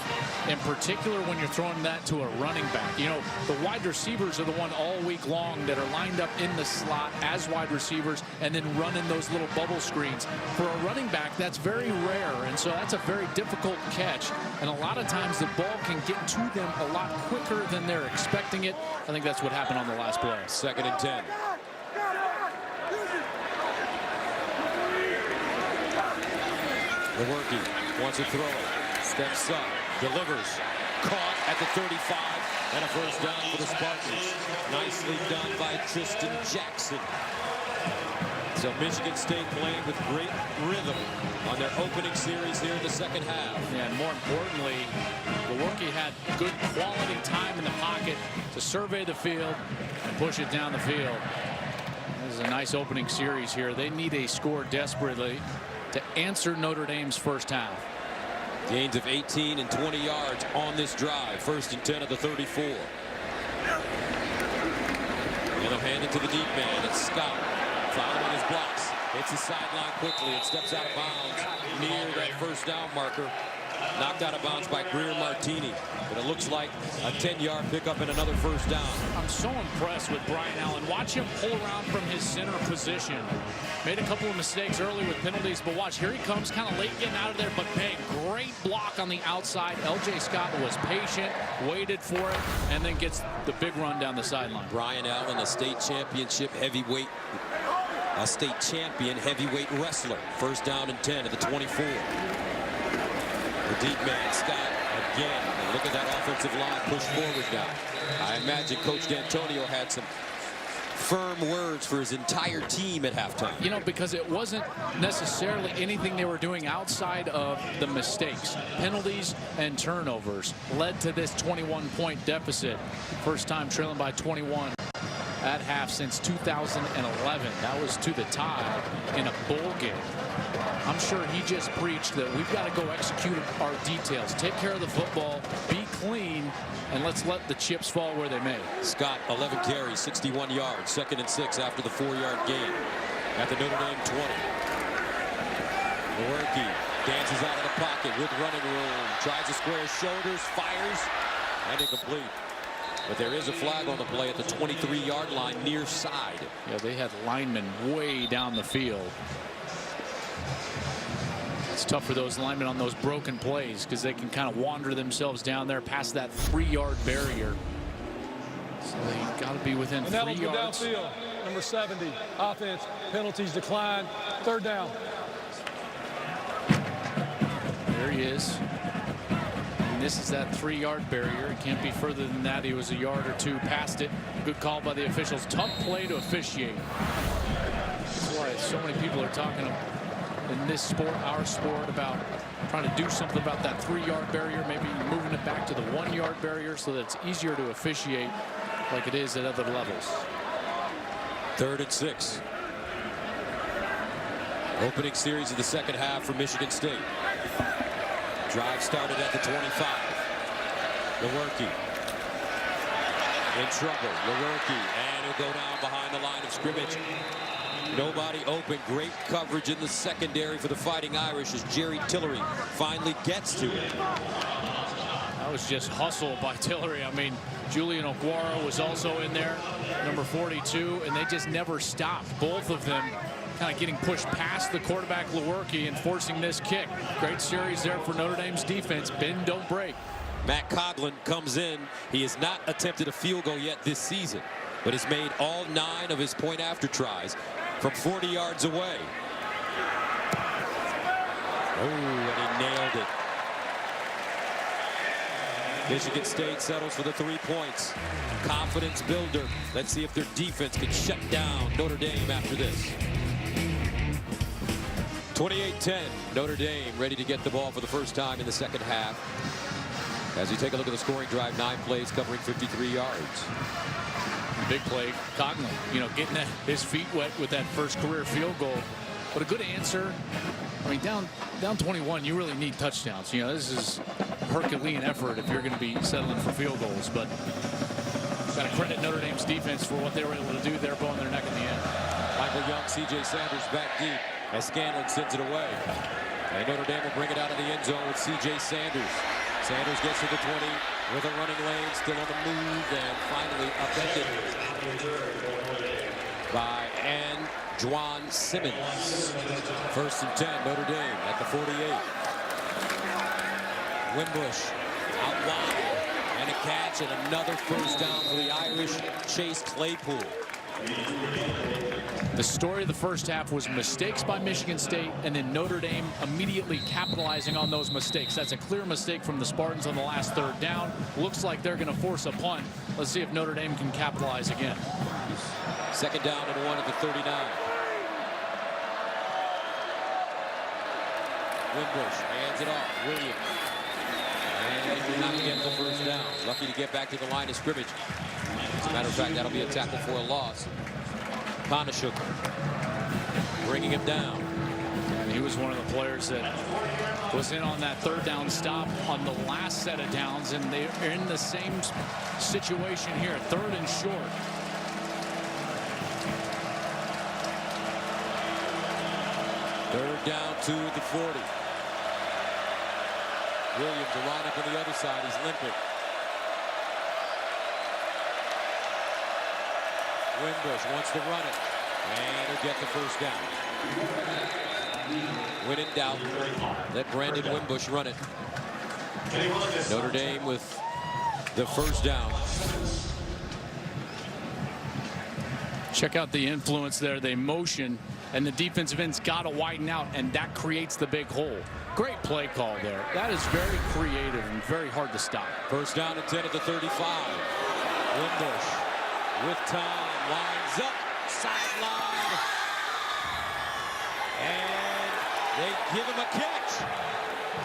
in particular when you're throwing that to a running back. You know, the wide receivers are the one all week long that are lined up in the slot as wide receivers and then running those little bubble screens. For a running back, that's very rare, and so that's a very difficult catch. And a lot of times the ball can get to them a lot quicker than they're expecting it. I think that's what happened on the last play. Second and 10. Lewerke wants to throw it. Steps up. Delivers. Caught at the 35. And a first down for the Spartans. Nicely done by Tristan Jackson. So Michigan State playing with great rhythm on their opening series here in the second half. Yeah, and more importantly, Lewerke had good quality time in the pocket to survey the field and push it down the field. This is a nice opening series here. They need a score desperately to answer Notre Dame's first half. Gains of 18 and 20 yards on this drive. First and 10 of the 34. And they'll hand it to the deep man. It's Scott following his blocks. Hits the sideline quickly and steps out of bounds near that first down marker. Knocked out of bounds by Greer Martini. But it looks like a 10-yard pickup and another first down. I'm so impressed with Brian Allen. Watch him pull around from his center position. Made a couple of mistakes early with penalties, but watch, here he comes, kind of late getting out of there, but bang, great block on the outside. L.J. Scott was patient, waited for it, and then gets the big run down the sideline. Brian Allen, a state championship heavyweight, a state champion heavyweight wrestler. First down and 10 at the 24. The deep man, Scott, again. And look at that offensive line push forward now. I imagine Coach D'Antonio had some firm words for his entire team at halftime. You know, because it wasn't necessarily anything they were doing outside of the mistakes. Penalties and turnovers led to this 21-point deficit. First time trailing by 21 at half since 2011. That was to the tie in a bowl game. I'm sure he just preached that we've got to go execute our details, take care of the football, be clean, and let's let the chips fall where they may. Scott, 11 carries, 61 yards, second and 6 after the 4-yard gain at the Notre Dame 20. Lewerke dances out of the pocket with running room, tries to square his shoulders, fires, and incomplete. But there is a flag on the play at the 23-yard line near side. Yeah, they had linemen way down the field. It's tough for those linemen on those broken plays because they can kind of wander themselves down there past that 3-yard barrier. So they got to be within 3 yards. Downfield, number 70, offense, penalties decline, third down. There he is. And this is that 3-yard barrier. It can't be further than that. He was a yard or two past it. Good call by the officials. Tough play to officiate. That's why so many people are talking in this sport, our sport, about trying to do something about that 3-yard barrier, maybe moving it back to the 1-yard barrier so that it's easier to officiate like it is at other levels. 3rd and 6. Opening series of the second half for Michigan State. Drive started at the 25. Lewerke in trouble. Lewerke, and he'll go down behind the line of scrimmage. Nobody open. Great coverage in the secondary for the Fighting Irish as Jerry Tillery finally gets to it. That was just hustle by Tillery. I mean, Julian Okwara was also in there, number 42, and they just never stopped. Both of them kind of getting pushed past the quarterback Lewerke and forcing this kick. Great series there for Notre Dame's defense. Bend, don't break. Matt Coughlin comes in. He has not attempted a field goal yet this season, but has made all 9 of his point after tries from 40 yards away. Oh, and he nailed it. Michigan State settles for the 3 points. Confidence builder. Let's see if their defense can shut down Notre Dame after this. 28-10, Notre Dame ready to get the ball for the first time in the second half. As we take a look at the scoring drive, 9 plays covering 53 yards. Big play, Coughlin, getting his feet wet with that first career field goal. But a good answer. I mean, down 21, you really need touchdowns. This is Herculean effort if you're going to be settling for field goals. But got to credit Notre Dame's defense for what they were able to do there, bowing their neck in the end. Michael Young, C.J. Sanders back deep as Scanlon sends it away. And Notre Dame will bring it out of the end zone with C.J. Sanders. Sanders gets to the 20 with a running lane, still on the move, and finally upended by Juan Simmons. 1st and 10, Notre Dame at the 48. Wimbush out wide, and a catch, and another first down for the Irish. Chase Claypool. The story of the first half was mistakes by Michigan State, and then Notre Dame immediately capitalizing on those mistakes. That's a clear mistake from the Spartans on the last 3rd down. Looks like they're going to force a punt. Let's see if Notre Dame can capitalize again. 2nd down and 1 at the 39. Wimbush hands it off. Williams. And did not get the first down. Lucky to get back to the line of scrimmage. As a matter of fact, that'll be a tackle for a loss. Konashuk bringing him down. And he was one of the players that was in on that 3rd down stop on the last set of downs, and they're in the same situation here, 3rd and short. Third down, 2 at the 40. Williams will line up on the other side. He's limping. Wimbush wants to run it, and he'll get the first down. When in doubt, let Brandon Wimbush run it. Notre Dame with the first down. Check out the influence there. They motion, and the defensive end's got to widen out, and that creates the big hole. Great play call there. That is very creative and very hard to stop. First down and 10 at the 35. Wimbush with time, lines up, sideline, and they give him a catch.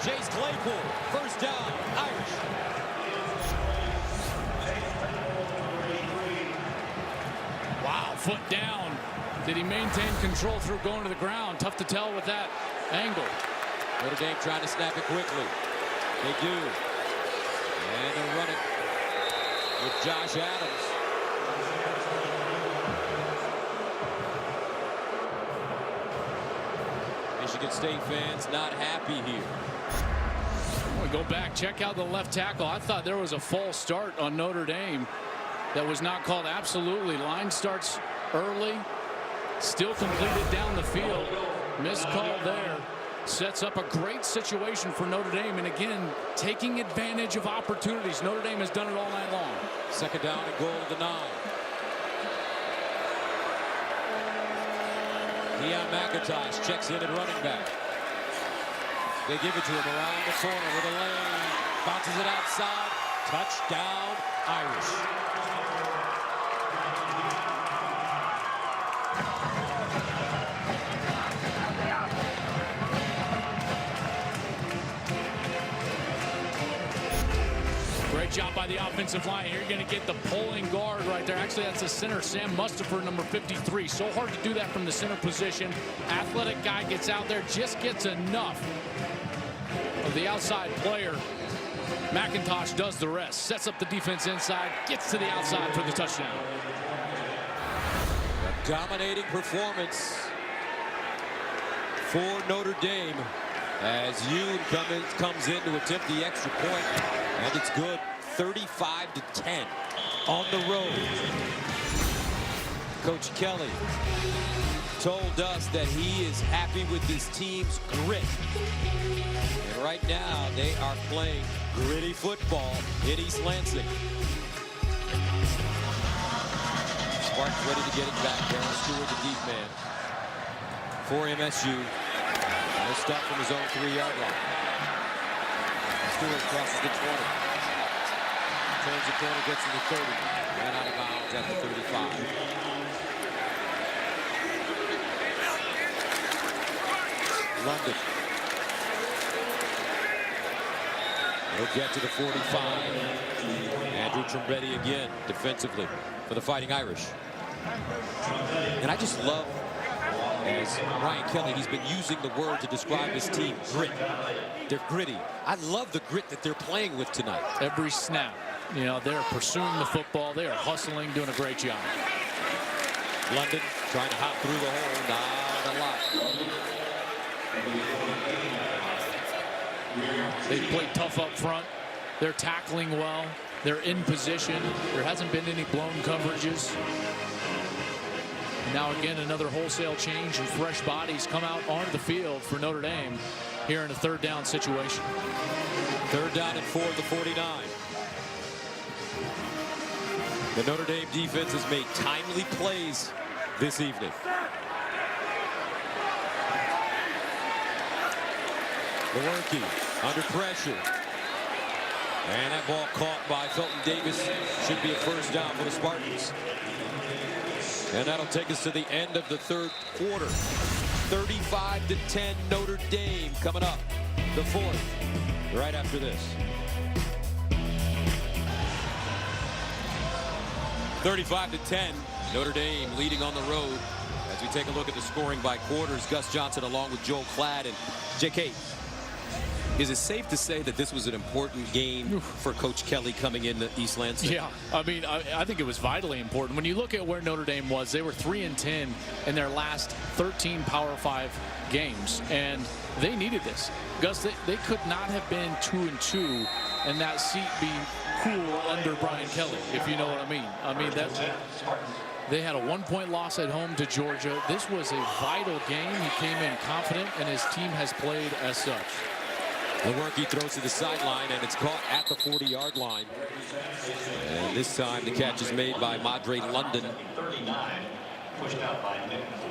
Chase Claypool, first down, Irish. Wow, foot down. Did he maintain control through going to the ground? Tough to tell with that angle. Notre Dame trying to snap it quickly. They do. And they'll run it with Josh Adams. Michigan State fans not happy here. We go back, check out the left tackle. I thought there was a false start on Notre Dame that was not called. Absolutely. Line starts early, still completed down the field. Missed call there. Sets up a great situation for Notre Dame, and again, taking advantage of opportunities. Notre Dame has done it all night long. Second down and goal to the 9. Deion McIntosh checks in at running back. They give it to him around the corner with a lane. Bounces it outside. Touchdown, Irish. Great job by the offensive line. Here you're going to get the pulling guard right there. Actually, that's the center, Sam Mustapher, number 53. So hard to do that from the center position. Athletic guy gets out there, just gets enough of the outside player. McIntosh does the rest. Sets up the defense inside, gets to the outside for the touchdown. A dominating performance for Notre Dame as Yoon comes in to attempt the extra point, and it's good. 35-10 on the road. Coach Kelly told us that he is happy with his team's grit. And right now, they are playing gritty football in East Lansing. Spartans ready to get it back. Darren Stewart, the deep man for MSU. No stop from his own 3-yard line. Stewart crosses the 20. Turns the corner, gets to the 30. Ran out of bounds at the 35. London. He'll get to the 45. Andrew Trembetti again defensively for the Fighting Irish. And I just love, as Brian Kelly, he's been using the word to describe his team, grit. They're gritty. I love the grit that they're playing with tonight. Every snap, you know, they're pursuing the football. They are hustling, doing a great job. London trying to hop through the hole, not a lot. They play tough up front. They're tackling well. They're in position. There hasn't been any blown coverages. Now again, another wholesale change, and fresh bodies come out onto the field for Notre Dame here in a 3rd down situation. 3rd down and 4 at the 49. The Notre Dame defense has made timely plays this evening. Lewerke under pressure. And that ball caught by Felton Davis. Should be a 1st down for the Spartans. And that'll take us to the end of the 3rd quarter. 35-10 Notre Dame coming up. The 4th right after this. 35-10 Notre Dame leading on the road. As we take a look at the scoring by quarters, Gus Johnson along with Joel Klatt and J.K. Is it safe to say that this was an important game for Coach Kelly coming into East Lansing? Yeah, I mean, I think it was vitally important. When you look at where Notre Dame was, they were 3-10 in their last 13 Power 5 games, and they needed this. Gus, they could not have been 2-2 and that seat being cool under Brian Kelly, if you know what I mean. I mean, they had a 1-point loss at home to Georgia. This was a vital game. He came in confident, and his team has played as such. Lewerke throws to the sideline, and it's caught at the 40-yard line. And this time the catch is made by Madre London.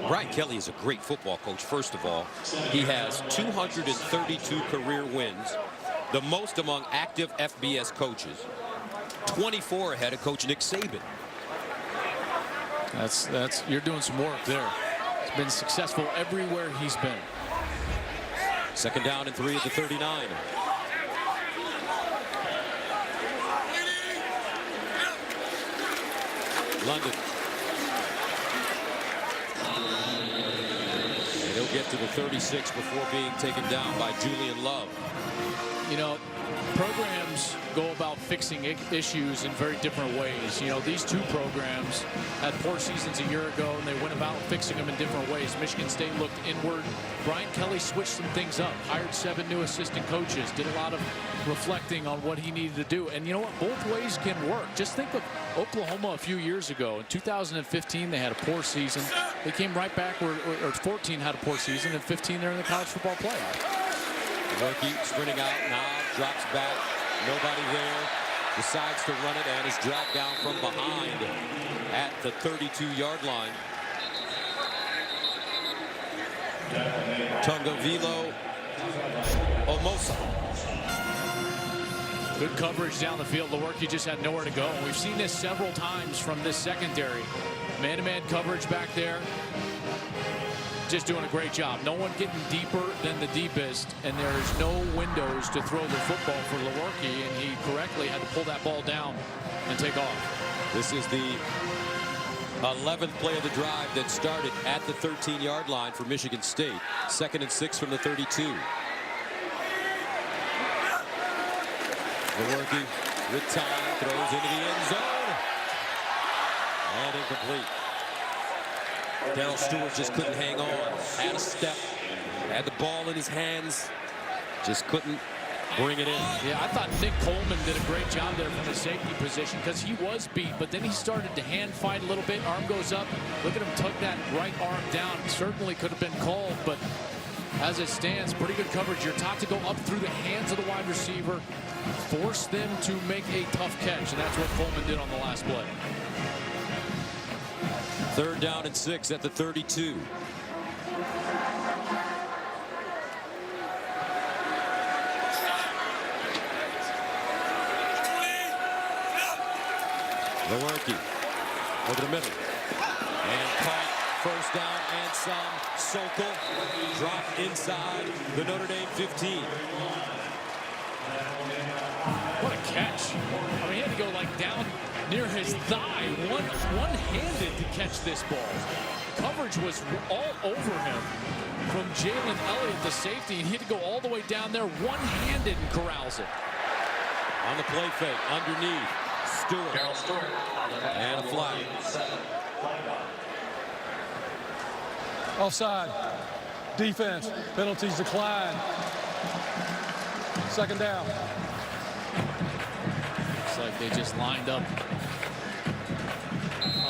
Brian Kelly is a great football coach, first of all. He has 232 career wins, the most among active FBS coaches. 24 ahead of Coach Nick Saban. You're doing some work there. He's been successful everywhere he's been. 2nd down and 3 at the 39. London. And he'll get to the 36 before being taken down by Julian Love. You know, programs go about fixing issues in very different ways. You know, these two programs had poor seasons a year ago, and they went about fixing them in different ways. Michigan State looked inward. Brian Kelly switched some things up, hired 7 new assistant coaches, did a lot of reflecting on what he needed to do. And you know what? Both ways can work. Just think of Oklahoma a few years ago. In 2015, they had a poor season. They came right back, or 14 had a poor season, and 15 they're in the college football playoff. Lewerke sprinting out now, drops back, nobody there, decides to run it, and is dragged down from behind at the 32-yard line. Tungavilo Omosa. Good coverage down the field. Lewerke just had nowhere to go. And we've seen this several times from this secondary. Man-to-man coverage back there. Just doing a great job. No one getting deeper than the deepest, and there's no windows to throw the football for Lewerke, and he correctly had to pull that ball down and take off. This is the 11th play of the drive that started at the 13-yard line for Michigan State. 2nd and 6 from the 32. Lewerke with time throws into the end zone. And incomplete. Darryl Stewart just couldn't hang on. Had a step. Had the ball in his hands. Just couldn't bring it in. Yeah, I thought Nick Coleman did a great job there from the safety position because he was beat, but then he started to hand fight a little bit. Arm goes up. Look at him tug that right arm down. Certainly could have been called, but as it stands, pretty good coverage. You're taught to go up through the hands of the wide receiver, force them to make a tough catch, and that's what Coleman did on the last play. 3rd down and 6 at the 32. Lewerke over the middle. And caught. 1st down and some. Sokol dropped inside the Notre Dame 15. What a catch. I mean, he had to go like down near his thigh, one-handed to catch this ball. Coverage was all over him from Jalen Elliott, the safety, and he had to go all the way down there one-handed and corrals it. On the play fake, underneath, Stewart. And a flag. Offside. Defense. Penalties decline. 2nd down. Looks like they just lined up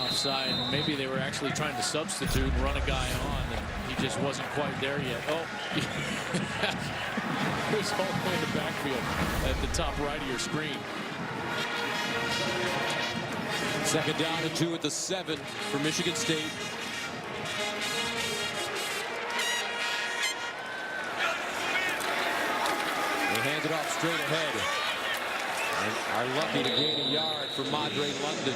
offside. Maybe they were actually trying to substitute and run a guy on, and he just wasn't quite there yet. Oh, it was all the way in the backfield at the top right of your screen. 2nd down and 2 at the 7 for Michigan State. They hand it off straight ahead. And are lucky to gain a yard for Madre London.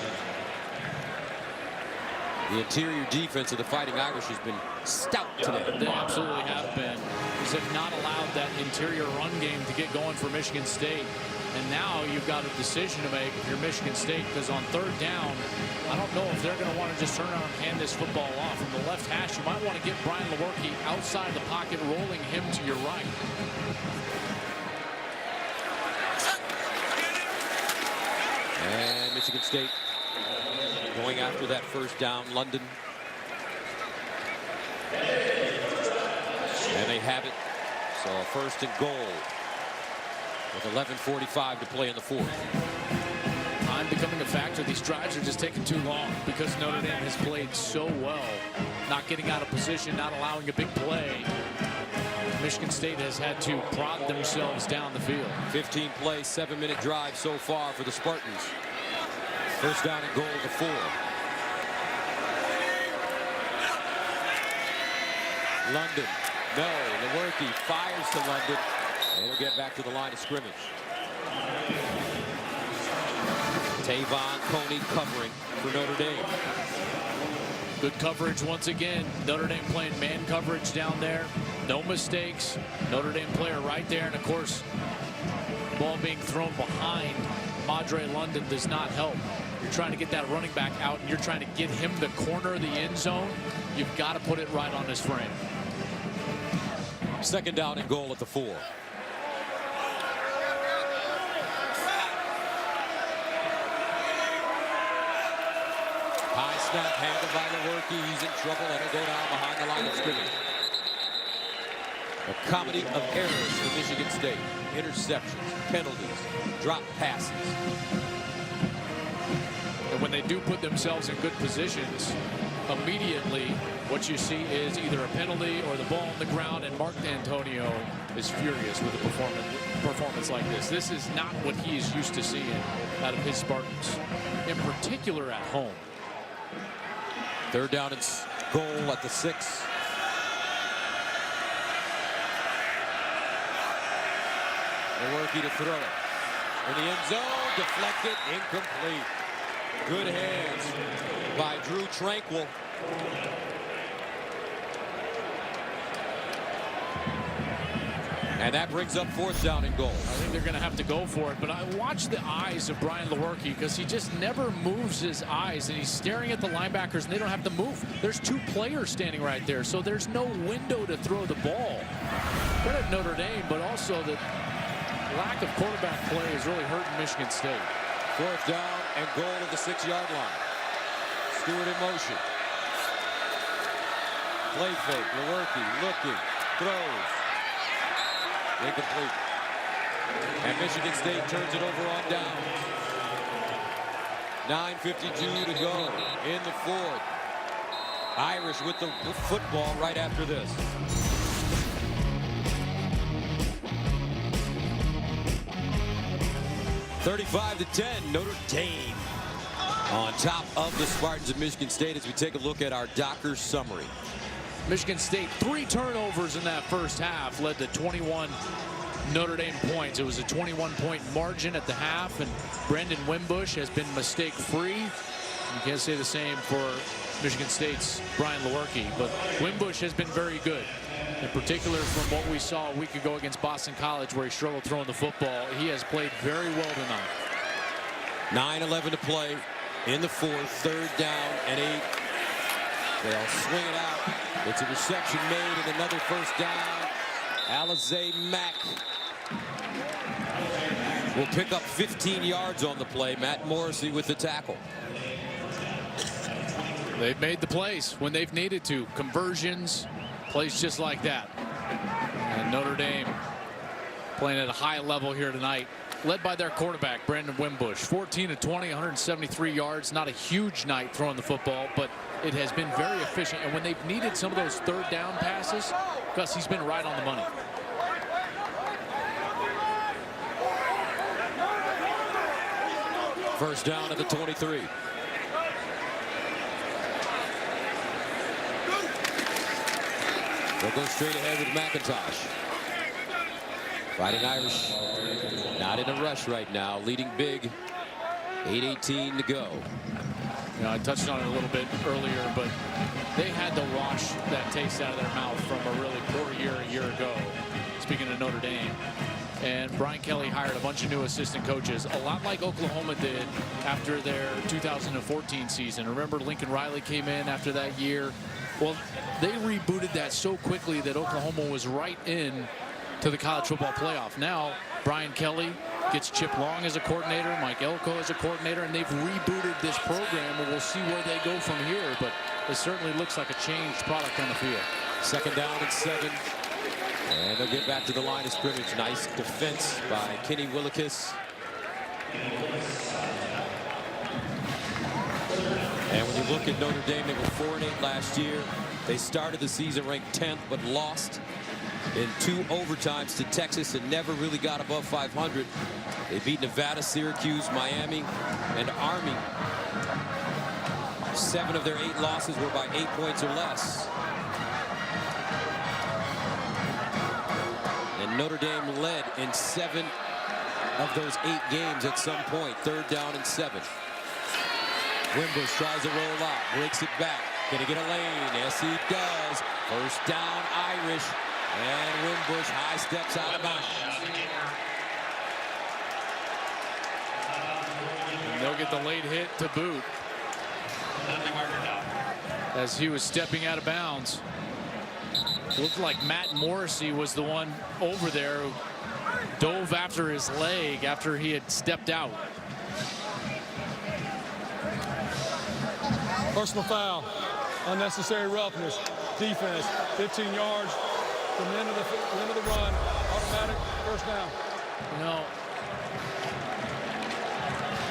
The interior defense of the Fighting Irish has been stout today. They absolutely have been. They have not allowed that interior run game to get going for Michigan State. And now you've got a decision to make if you're Michigan State, because on 3rd down, I don't know if they're going to want to just turn around and hand this football off. From the left hash, you might want to get Brian Lewerke outside the pocket, rolling him to your right. And Michigan State going after that 1st down. London. And they have it. So 1st and goal with 11:45 to play in the 4th. Time becoming a factor. These drives are just taking too long because Notre Dame has played so well. Not getting out of position, not allowing a big play. Michigan State has had to prod themselves down the field. 15 play, 7-minute drive so far for the Spartans. 1st down and goal at the 4. London. No, Lewerke fires to London. And he'll get back to the line of scrimmage. Tavon Coney covering for Notre Dame. Good coverage once again. Notre Dame playing man coverage down there. No mistakes. Notre Dame player right there. And of course, ball being thrown behind Madre London does not help. You're trying to get that running back out, and you're trying to get him the corner of the end zone. You've got to put it right on his frame. 2nd down and goal at the 4. High snap handled by Lewerke. He's in trouble, and he'll go down behind the line of scrimmage. A comedy of errors for Michigan State. Interceptions, penalties, drop passes. And when they do put themselves in good positions, immediately what you see is either a penalty or the ball on the ground, and Mark D'Antonio is furious with a performance like this. This is not what he is used to seeing out of his Spartans, in particular at home. 3rd down and goal at the 6. Lewerke to throw it. In the end zone, deflected, incomplete. Good hands by Drew Tranquil. And that brings up 4th down and goal. I think they're going to have to go for it, but I watch the eyes of Brian Lewerke because he just never moves his eyes, and he's staring at the linebackers, and they don't have to move. There's 2 players standing right there, so there's no window to throw the ball. Credit Notre Dame, but also the lack of quarterback play is really hurting Michigan State. 4th down and goal at the 6-yard line. Stewart in motion. Play fake. Lewerke looking, throws. Incomplete. And Michigan State turns it over on down. 9:52 to go in the 4th. Irish with the football right after this. (35-10) Notre Dame on top of the Spartans of Michigan State as we take a look at our Docker summary. Michigan State 3 turnovers in that first half led to 21 Notre Dame points. It was a 21-point margin at the half, and Brandon Wimbush has been mistake-free. You can't say the same for Michigan State's Brian Lewerke, but Wimbush has been very good. In particular, from what we saw a week ago against Boston College, where he struggled throwing the football, he has played very well tonight. 9:11 to play in the 4th, 3rd down and 8. They'll swing it out. It's a reception made and another 1st down. Alize Mack will pick up 15 yards on the play. Matt Morrissey with the tackle. They've made the plays when they've needed to. Conversions, plays just like that. And Notre Dame playing at a high level here tonight, led by their quarterback, Brandon Wimbush. 14 of 20, 173 yards. Not a huge night throwing the football, but it has been very efficient. And when they've needed some of those 3rd down passes, Gus, he's been right on the money. First down at the 23. They'll go straight ahead with McIntosh. Fighting Irish not in a rush right now, leading big. 8:18 to go. You know, I touched on it a little bit earlier, but they had to wash that taste out of their mouth from a really poor year a year ago. Speaking of Notre Dame. And Brian Kelly hired a bunch of new assistant coaches, a lot like Oklahoma did after their 2014 season. Remember, Lincoln Riley came in after that year. Well, they rebooted that so quickly that Oklahoma was right in to the college football playoff. Now, Brian Kelly gets Chip Long as a coordinator, Mike Elko as a coordinator, and they've rebooted this program, and we'll see where they go from here. But it certainly looks like a changed product on the field. 2nd down and 7. And they'll get back to the line of scrimmage. Nice defense by Kenny Willekes. And when you look at Notre Dame, they were 4-8 last year. They started the season ranked 10th, but lost in 2 overtimes to Texas and never really got above 500. They beat Nevada, Syracuse, Miami, and Army. 7 of their 8 losses were by 8 points or less. And Notre Dame led in 7 of those 8 games at some point. 3rd down and 7. Wimbush tries to roll out, breaks it back. Gonna get a lane. Yes, he does. 1st down, Irish. And Wimbush high steps out of bounds. And they'll get the late hit to boot. As he was stepping out of bounds. Looked like Matt Morrissey was the one over there who dove after his leg after he had stepped out. Personal foul, unnecessary roughness, defense, 15 yards from the end of the run, automatic 1st down. You know,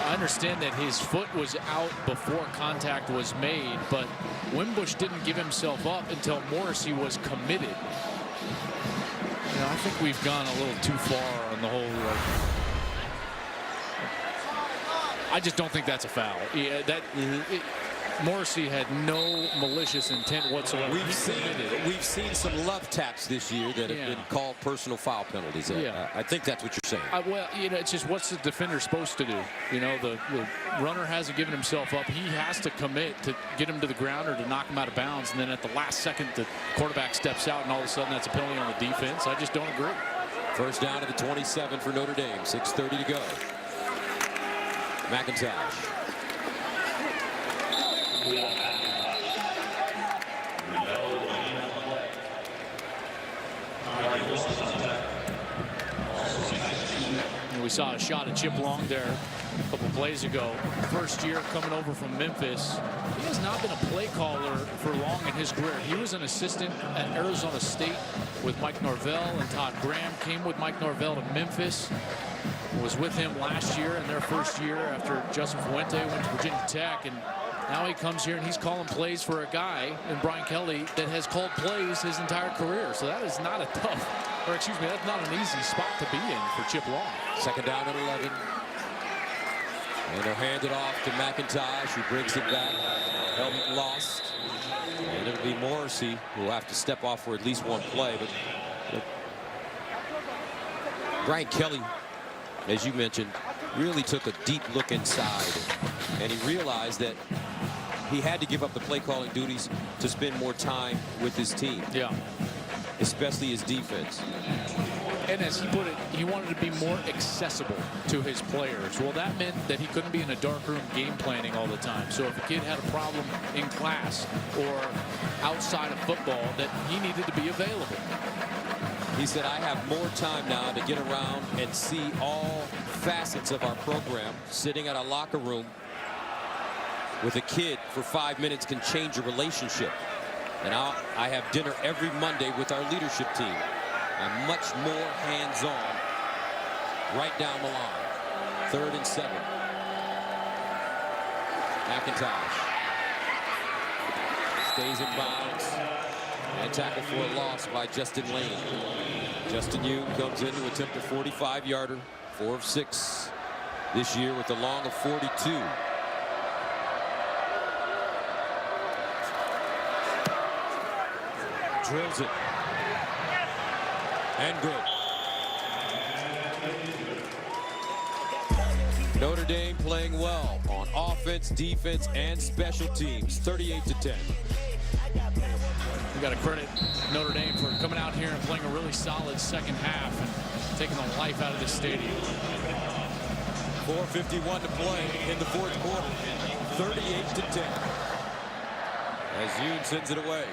I understand that his foot was out before contact was made, but Wimbush didn't give himself up until Morrissey was committed. You know, I think we've gone a little too far on the whole. I just don't think that's a foul. Yeah, Morrissey had no malicious intent whatsoever. We've seen some love taps this year that have been called personal foul penalties. I think that's what you're saying. Well, you know, it's just what's the defender supposed to do? You know, the runner hasn't given himself up. He has to commit to get him to the ground or to knock him out of bounds. And then at the last second, the quarterback steps out, and all of a sudden that's a penalty on the defense. I just don't agree. First down to the 27 for Notre Dame. 6:30 to go. McIntosh. We saw a shot at Chip Long there a couple plays ago. First year coming over from Memphis. He has not been a play caller for long in his career. He was an assistant at Arizona State with Mike Norvell and Todd Graham. Came with Mike Norvell to Memphis. Was with him last year in their first year after Justin Fuente went to Virginia Tech. And now he comes here and he's calling plays for a guy in Brian Kelly that has called plays his entire career. So that is not a tough, or excuse me, that's not an easy spot to be in for Chip Long. Second down at 11. And they'll hand it off to McIntosh, who brings it back. Helmet lost. And it'll be Morrissey who will have to step off for at least one play. But Brian Kelly, as you mentioned, really took a deep look inside. And he realized that he had to give up the play calling duties to spend more time with his team. Yeah. Especially his defense. And as he put it, he wanted to be more accessible to his players. Well, that meant that he couldn't be in a dark room game planning all the time. So if a kid had a problem in class or outside of football, that he needed to be available. He said, I have more time now to get around and see all facets of our program. Sitting at a locker room with a kid for 5 minutes can change a relationship. And I have dinner every Monday with our leadership team. I'm much more hands-on right down the line. 3rd and 7. McIntosh stays in bounds and tackle for a loss by Justin Lane. Justin Yoon comes in to attempt a 45-yarder, 4 of 6 this year with a long of 42. Drills it. And good. Notre Dame playing well on offense, defense, and special teams. 38-10. We got to credit Notre Dame for coming out here and playing a really solid second half and taking the life out of this stadium. 4:51 to play in the fourth quarter. 38-10. As Yoon sends it away.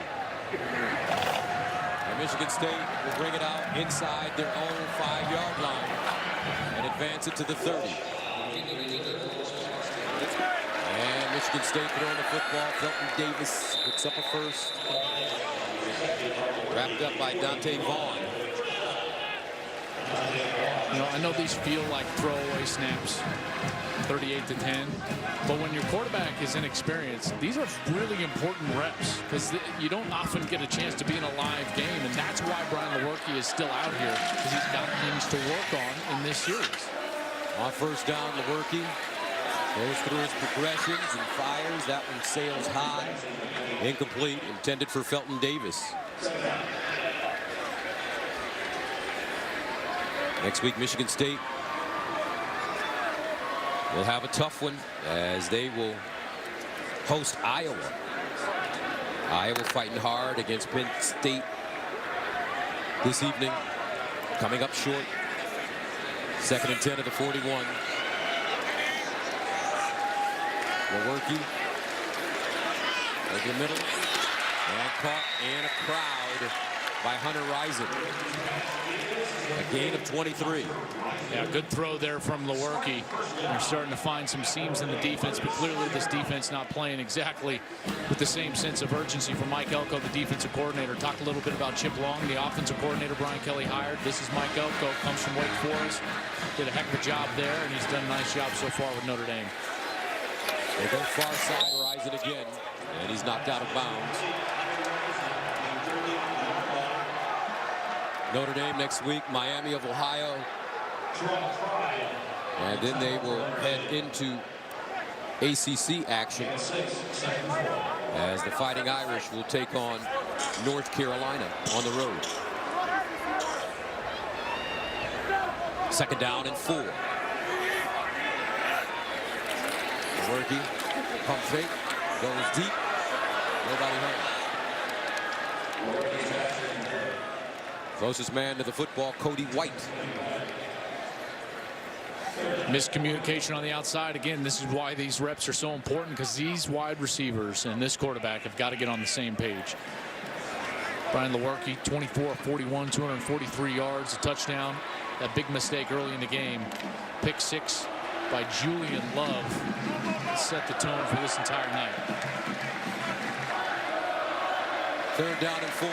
And Michigan State will bring it out inside their own 5-yard line and advance it to the 30. And Michigan State throwing the football. Felton Davis picks up a first. Wrapped up by Dante Vaughn. You know, I know these feel like throwaway snaps, 38-10, but when your quarterback is inexperienced, these are really important reps because you don't often get a chance to be in a live game, and that's why Brian Lewerke is still out here, because he's got things to work on in this series. On first down, Lewerke goes through his progressions and fires. That one sails high. Incomplete, intended for Felton Davis. Next week, Michigan State will have a tough one as they will host Iowa. Iowa fighting hard against Penn State this evening. Coming up short. 2nd and 10 at the 41. Lewerke over the middle. And caught in a crowd by Hunter Rison. A gain of 23. Yeah, good throw there from Lewerke. They're starting to find some seams in the defense, but clearly this defense not playing exactly with the same sense of urgency from Mike Elko, the defensive coordinator. Talk a little bit about Chip Long, the offensive coordinator Brian Kelly hired. This is Mike Elko, comes from Wake Forest. Did a heck of a job there, and he's done a nice job so far with Notre Dame. They go far side, Rison again, and he's knocked out of bounds. Notre Dame next week, Miami of Ohio. And then they will head into ACC action as the Fighting Irish will take on North Carolina on the road. Second down and 4. Daugherty, pump fake, goes deep, nobody home. Closest man to the football, Cody White. Miscommunication on the outside. Again, this is why these reps are so important, because these wide receivers and this quarterback have got to get on the same page. Brian Lewerke, 24-41, 243 yards, a touchdown. That big mistake early in the game. Pick 6 by Julian Love set the tone for this entire night. Third down and 4.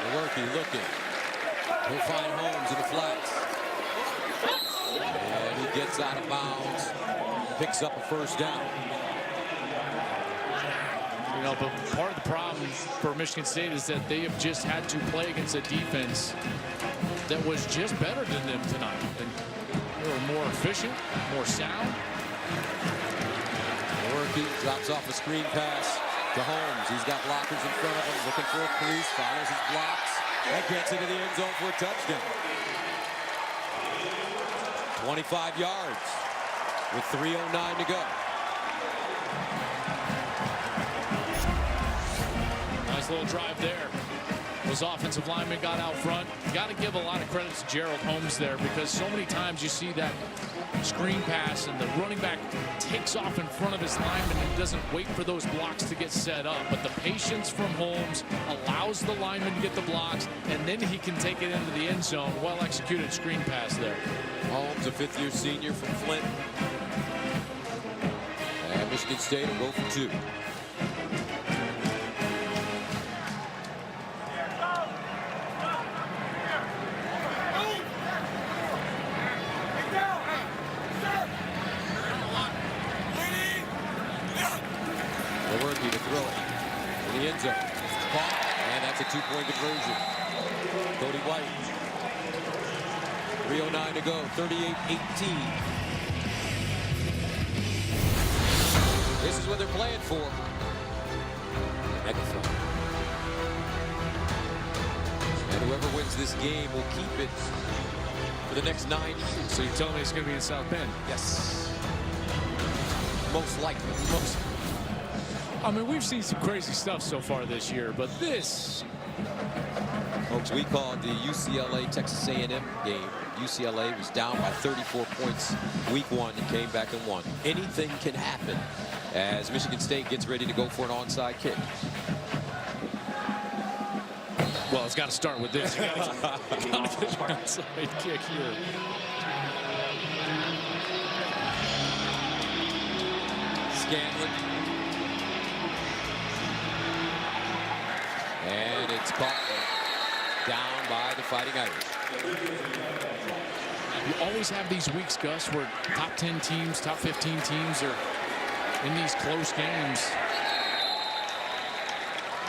Lewerke looking. He'll find Holmes in the flats. And he gets out of bounds. Picks up a first down. You know, but part of the problem for Michigan State is that they have just had to play against a defense that was just better than them tonight. And they were more efficient, more sound. Daugherty drops off a screen pass to Holmes. He's got blockers in front of him, looking for a crease, follows his blocks, and gets into the end zone for a touchdown. 25 yards with 3:09 to go. Nice little drive there. Those offensive linemen got out front. Got to give a lot of credit to Gerald Holmes there, because so many times you see that screen pass and the running back takes off in front of his lineman and doesn't wait for those blocks to get set up. But the patience from Holmes allows the lineman to get the blocks, and then he can take it into the end zone. Well executed screen pass there. Holmes, a fifth-year senior from Flint. And Michigan State will go for 2. Daugherty to throw it in the end zone. Caught, and that's a 2-point conversion. Cody White. 3:09 to go, 38-18. This is what they're playing for. Megaphone. And whoever wins this game will keep it for the next 9 years. So you're telling me it's going to be in South Bend? Yes. Most likely. I mean, we've seen some crazy stuff so far this year, but this... Folks, we called the UCLA-Texas A&M game. UCLA was down by 34 points week 1 and came back and won. Anything can happen as Michigan State gets ready to go for an onside kick. Well, it's got to start with this. You got to get an onside kick here. Scanlon. And it's caught down by the Fighting Irish. You always have these weeks, Gus, where top 10 teams, top 15 teams are in these close games.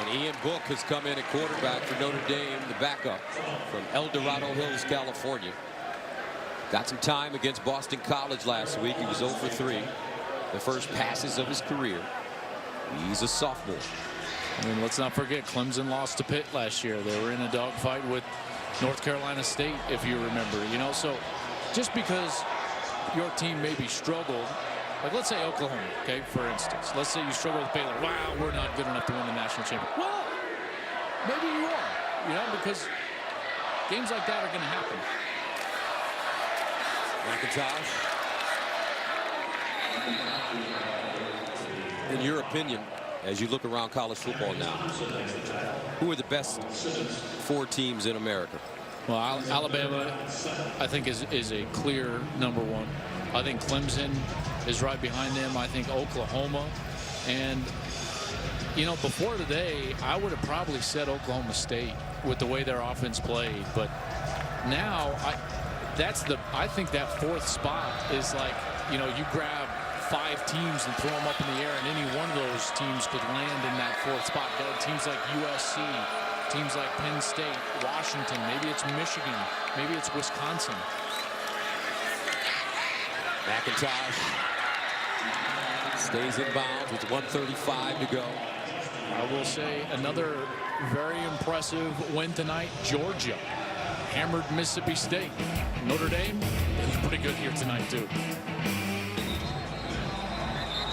And Ian Book has come in at quarterback for Notre Dame, the backup from El Dorado Hills, California. Got some time against Boston College last week. He was 0 for 3. The first passes of his career. He's a sophomore. I mean, let's not forget, Clemson lost to Pitt last year. They were in a dogfight with North Carolina State, if you remember. You know, so just because your team maybe struggled, like let's say Oklahoma, okay, for instance. Let's say you struggle with Baylor. Wow, we're not good enough to win the national championship. Well, maybe you are, you know, because games like that are going to happen. McIntosh. In your opinion, as you look around college football now, who are the best 4 teams in America? Well, Alabama, I think, is a clear #1. I think Clemson is right behind them. I think Oklahoma. And, you know, before today, I would have probably said Oklahoma State with the way their offense played. But now, I think that 4th spot is like, you know, you grab 5 teams and throw them up in the air, and any one of those teams could land in that 4th spot. Teams like USC, teams like Penn State, Washington, maybe it's Michigan, maybe it's Wisconsin. McIntosh Stays in bounds with 1:35 to go. I will say another very impressive win tonight. Georgia hammered Mississippi State. Notre Dame is pretty good here tonight too.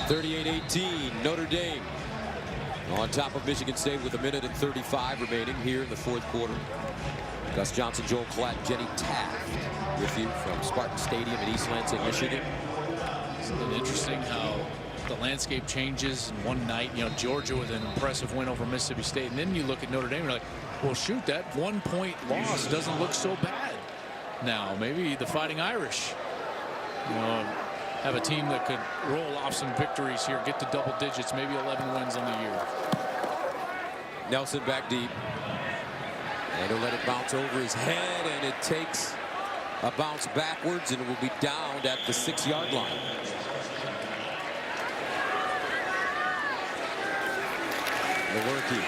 38-18, Notre Dame on top of Michigan State with 1:35 remaining here in the fourth quarter. Gus Johnson, Joel Klatt, Jenny Taft with you from Spartan Stadium in East Lansing, Michigan. It's interesting how the landscape changes in one night. You know, Georgia with an impressive win over Mississippi State, and then you look at Notre Dame and you're like, well, shoot, that 1-point loss doesn't look so bad. Now, maybe the Fighting Irish, you know, have a team that could roll off some victories here, get to double digits, maybe 11 wins on the year. Nelson back deep. And he'll let it bounce over his head, and it takes a bounce backwards, and it will be downed at the 6-yard line. Daugherty.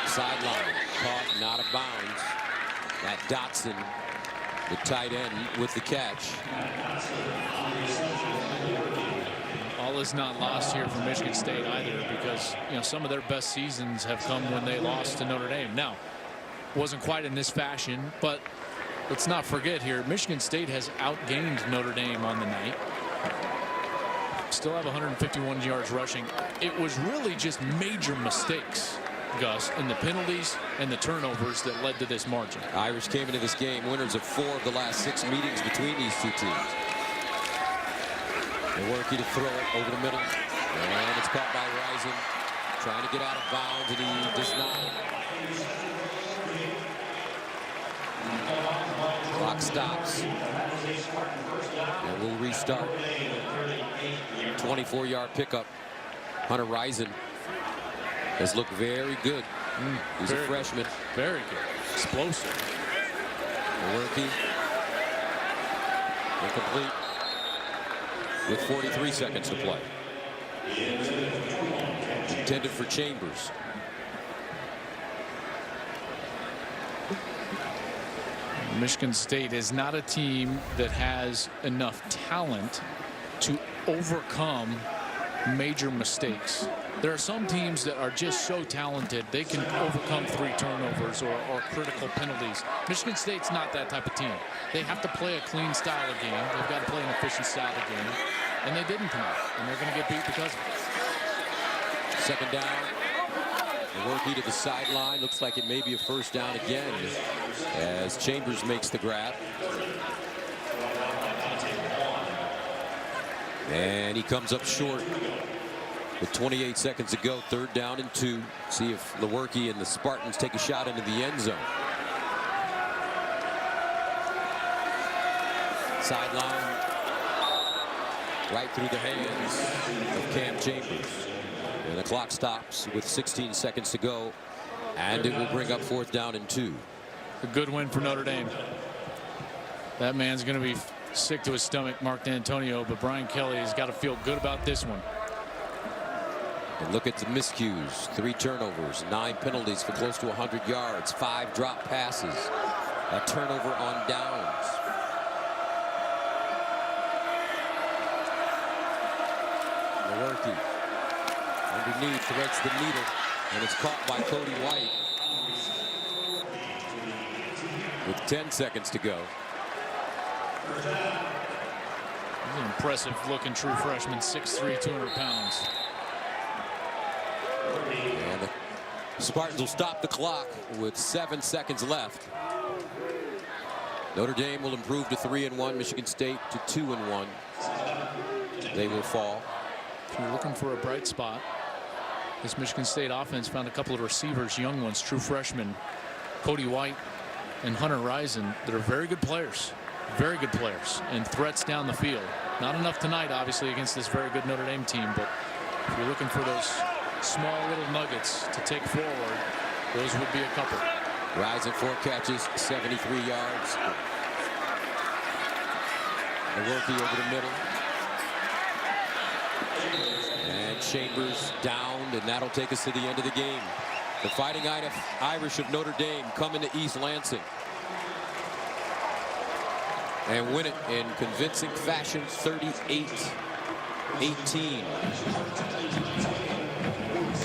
Sideline. Caught, not a bounds. That Dotson, the tight end, with the catch. All is not lost here for Michigan State either, because you know some of their best seasons have come when they lost to Notre Dame. Now, wasn't quite in this fashion, but let's not forget here, Michigan State has outgained Notre Dame on the night. Still have 151 yards rushing. It was really just major mistakes, Gus, in the penalties and the turnovers that led to this margin. Irish came into this game winners of 4 of the last 6 meetings between these two teams. Daugherty to throw it over the middle, and it's caught by Risen, trying to get out of bounds, and he does not. Clock stops, and we'll restart. 24-yard pickup. Hunter Risen has looked very good. He's a freshman. Very good. Explosive. Daugherty incomplete with 43 seconds to play. Intended for Chambers. Michigan State is not a team that has enough talent to overcome major mistakes. There are some teams that are just so talented they can overcome 3 turnovers or critical penalties. Michigan State's not that type of team. They have to play a clean style of game. They've got to play an efficient style of game, and they didn't tonight, and they're going to get beat because of it. Second down. Daugherty to the sideline. Looks like it may be a first down again as Chambers makes the grab. And he comes up short with 28 seconds to go. 3rd down and 2. See if Daugherty and the Spartans take a shot into the end zone. Sideline. Right through the hands of Cam Chambers. And the clock stops with 16 seconds to go. And it will bring up 4th down and 2. A good win for Notre Dame. That man's going to be sick to his stomach, Mark D'Antonio, but Brian Kelly has got to feel good about this one. And look at the miscues. 3 turnovers, 9 penalties for close to 100 yards, 5 drop passes, a turnover on downs. Daugherty underneath, threads the needle, and it's caught by Cody White with 10 seconds to go. He's an impressive looking true freshman, 6'3", 200 pounds. And the Spartans will stop the clock with 7 seconds left. Notre Dame will improve to 3-1. Michigan State to 2-1. They will fall. If you're looking for a bright spot, this Michigan State offense found a couple of receivers, young ones, true freshmen, Cody White and Hunter Risen, that are very good players. Very good players and threats down the field. Not enough tonight, obviously, against this very good Notre Dame team, but if you're looking for those small little nuggets to take forward, those would be a couple. Risen 4 catches, 73 yards. Daugherty over the middle. And Chambers downed, and that'll take us to the end of the game. The Fighting Irish of Notre Dame come into East Lansing and win it in convincing fashion, 18.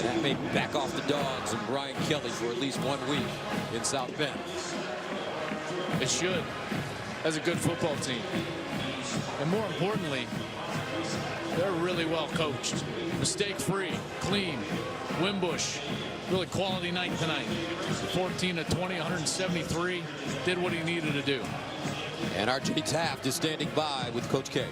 That may back off the Dogs and Brian Kelly for at least 1 week in South Bend. It should. That's a good football team. And more importantly, they're really well coached. Mistake-free, clean. Wimbush, really quality night tonight. 14-20, 173. Did what he needed to do. And R.J. Taft is standing by with Coach K.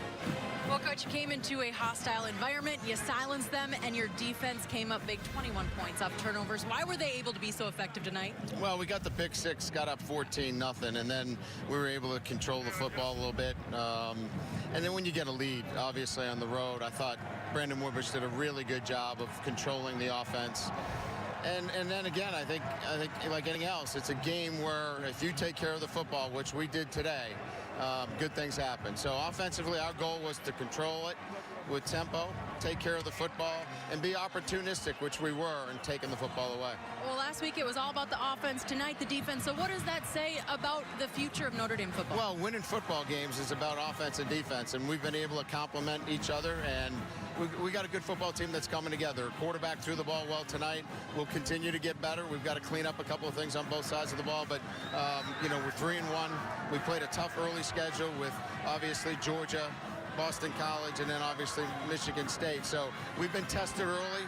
Well, Coach, you came into a hostile environment. You silenced them, and your defense came up big, 21 points off turnovers. Why were they able to be so effective tonight? Well, we got the pick six, got up 14-0, and then we were able to control the football a little bit. And then when you get a lead, obviously on the road, I thought Brandon Wimbush did a really good job of controlling the offense. And then again, I think like anything else, it's a game where if you take care of the football, which we did today, good things happen. So offensively, our goal was to control it with tempo, take care of the football, and be opportunistic, which we were, in taking the football away. Well, last week it was all about the offense, tonight the defense. So what does that say about the future of Notre Dame football? Well, winning football games is about offense and defense, and we've been able to complement each other, and we got a good football team that's coming together. Quarterback threw the ball well tonight. We'll continue to get better. We've got to clean up a couple of things on both sides of the ball, but you know, we're 3-1. We played a tough early schedule with obviously Georgia, Boston College, and then obviously Michigan State. So we've been tested early.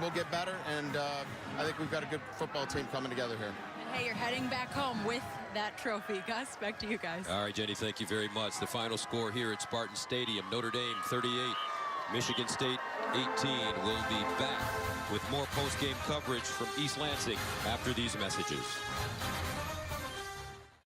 We'll get better, and I think we've got a good football team coming together here. And hey, you're heading back home with that trophy. Gus, back to you guys. All right, Jenny, thank you very much. The final score here at Spartan Stadium, Notre Dame 38, Michigan State 18. We'll be back with more post-game coverage from East Lansing after these messages.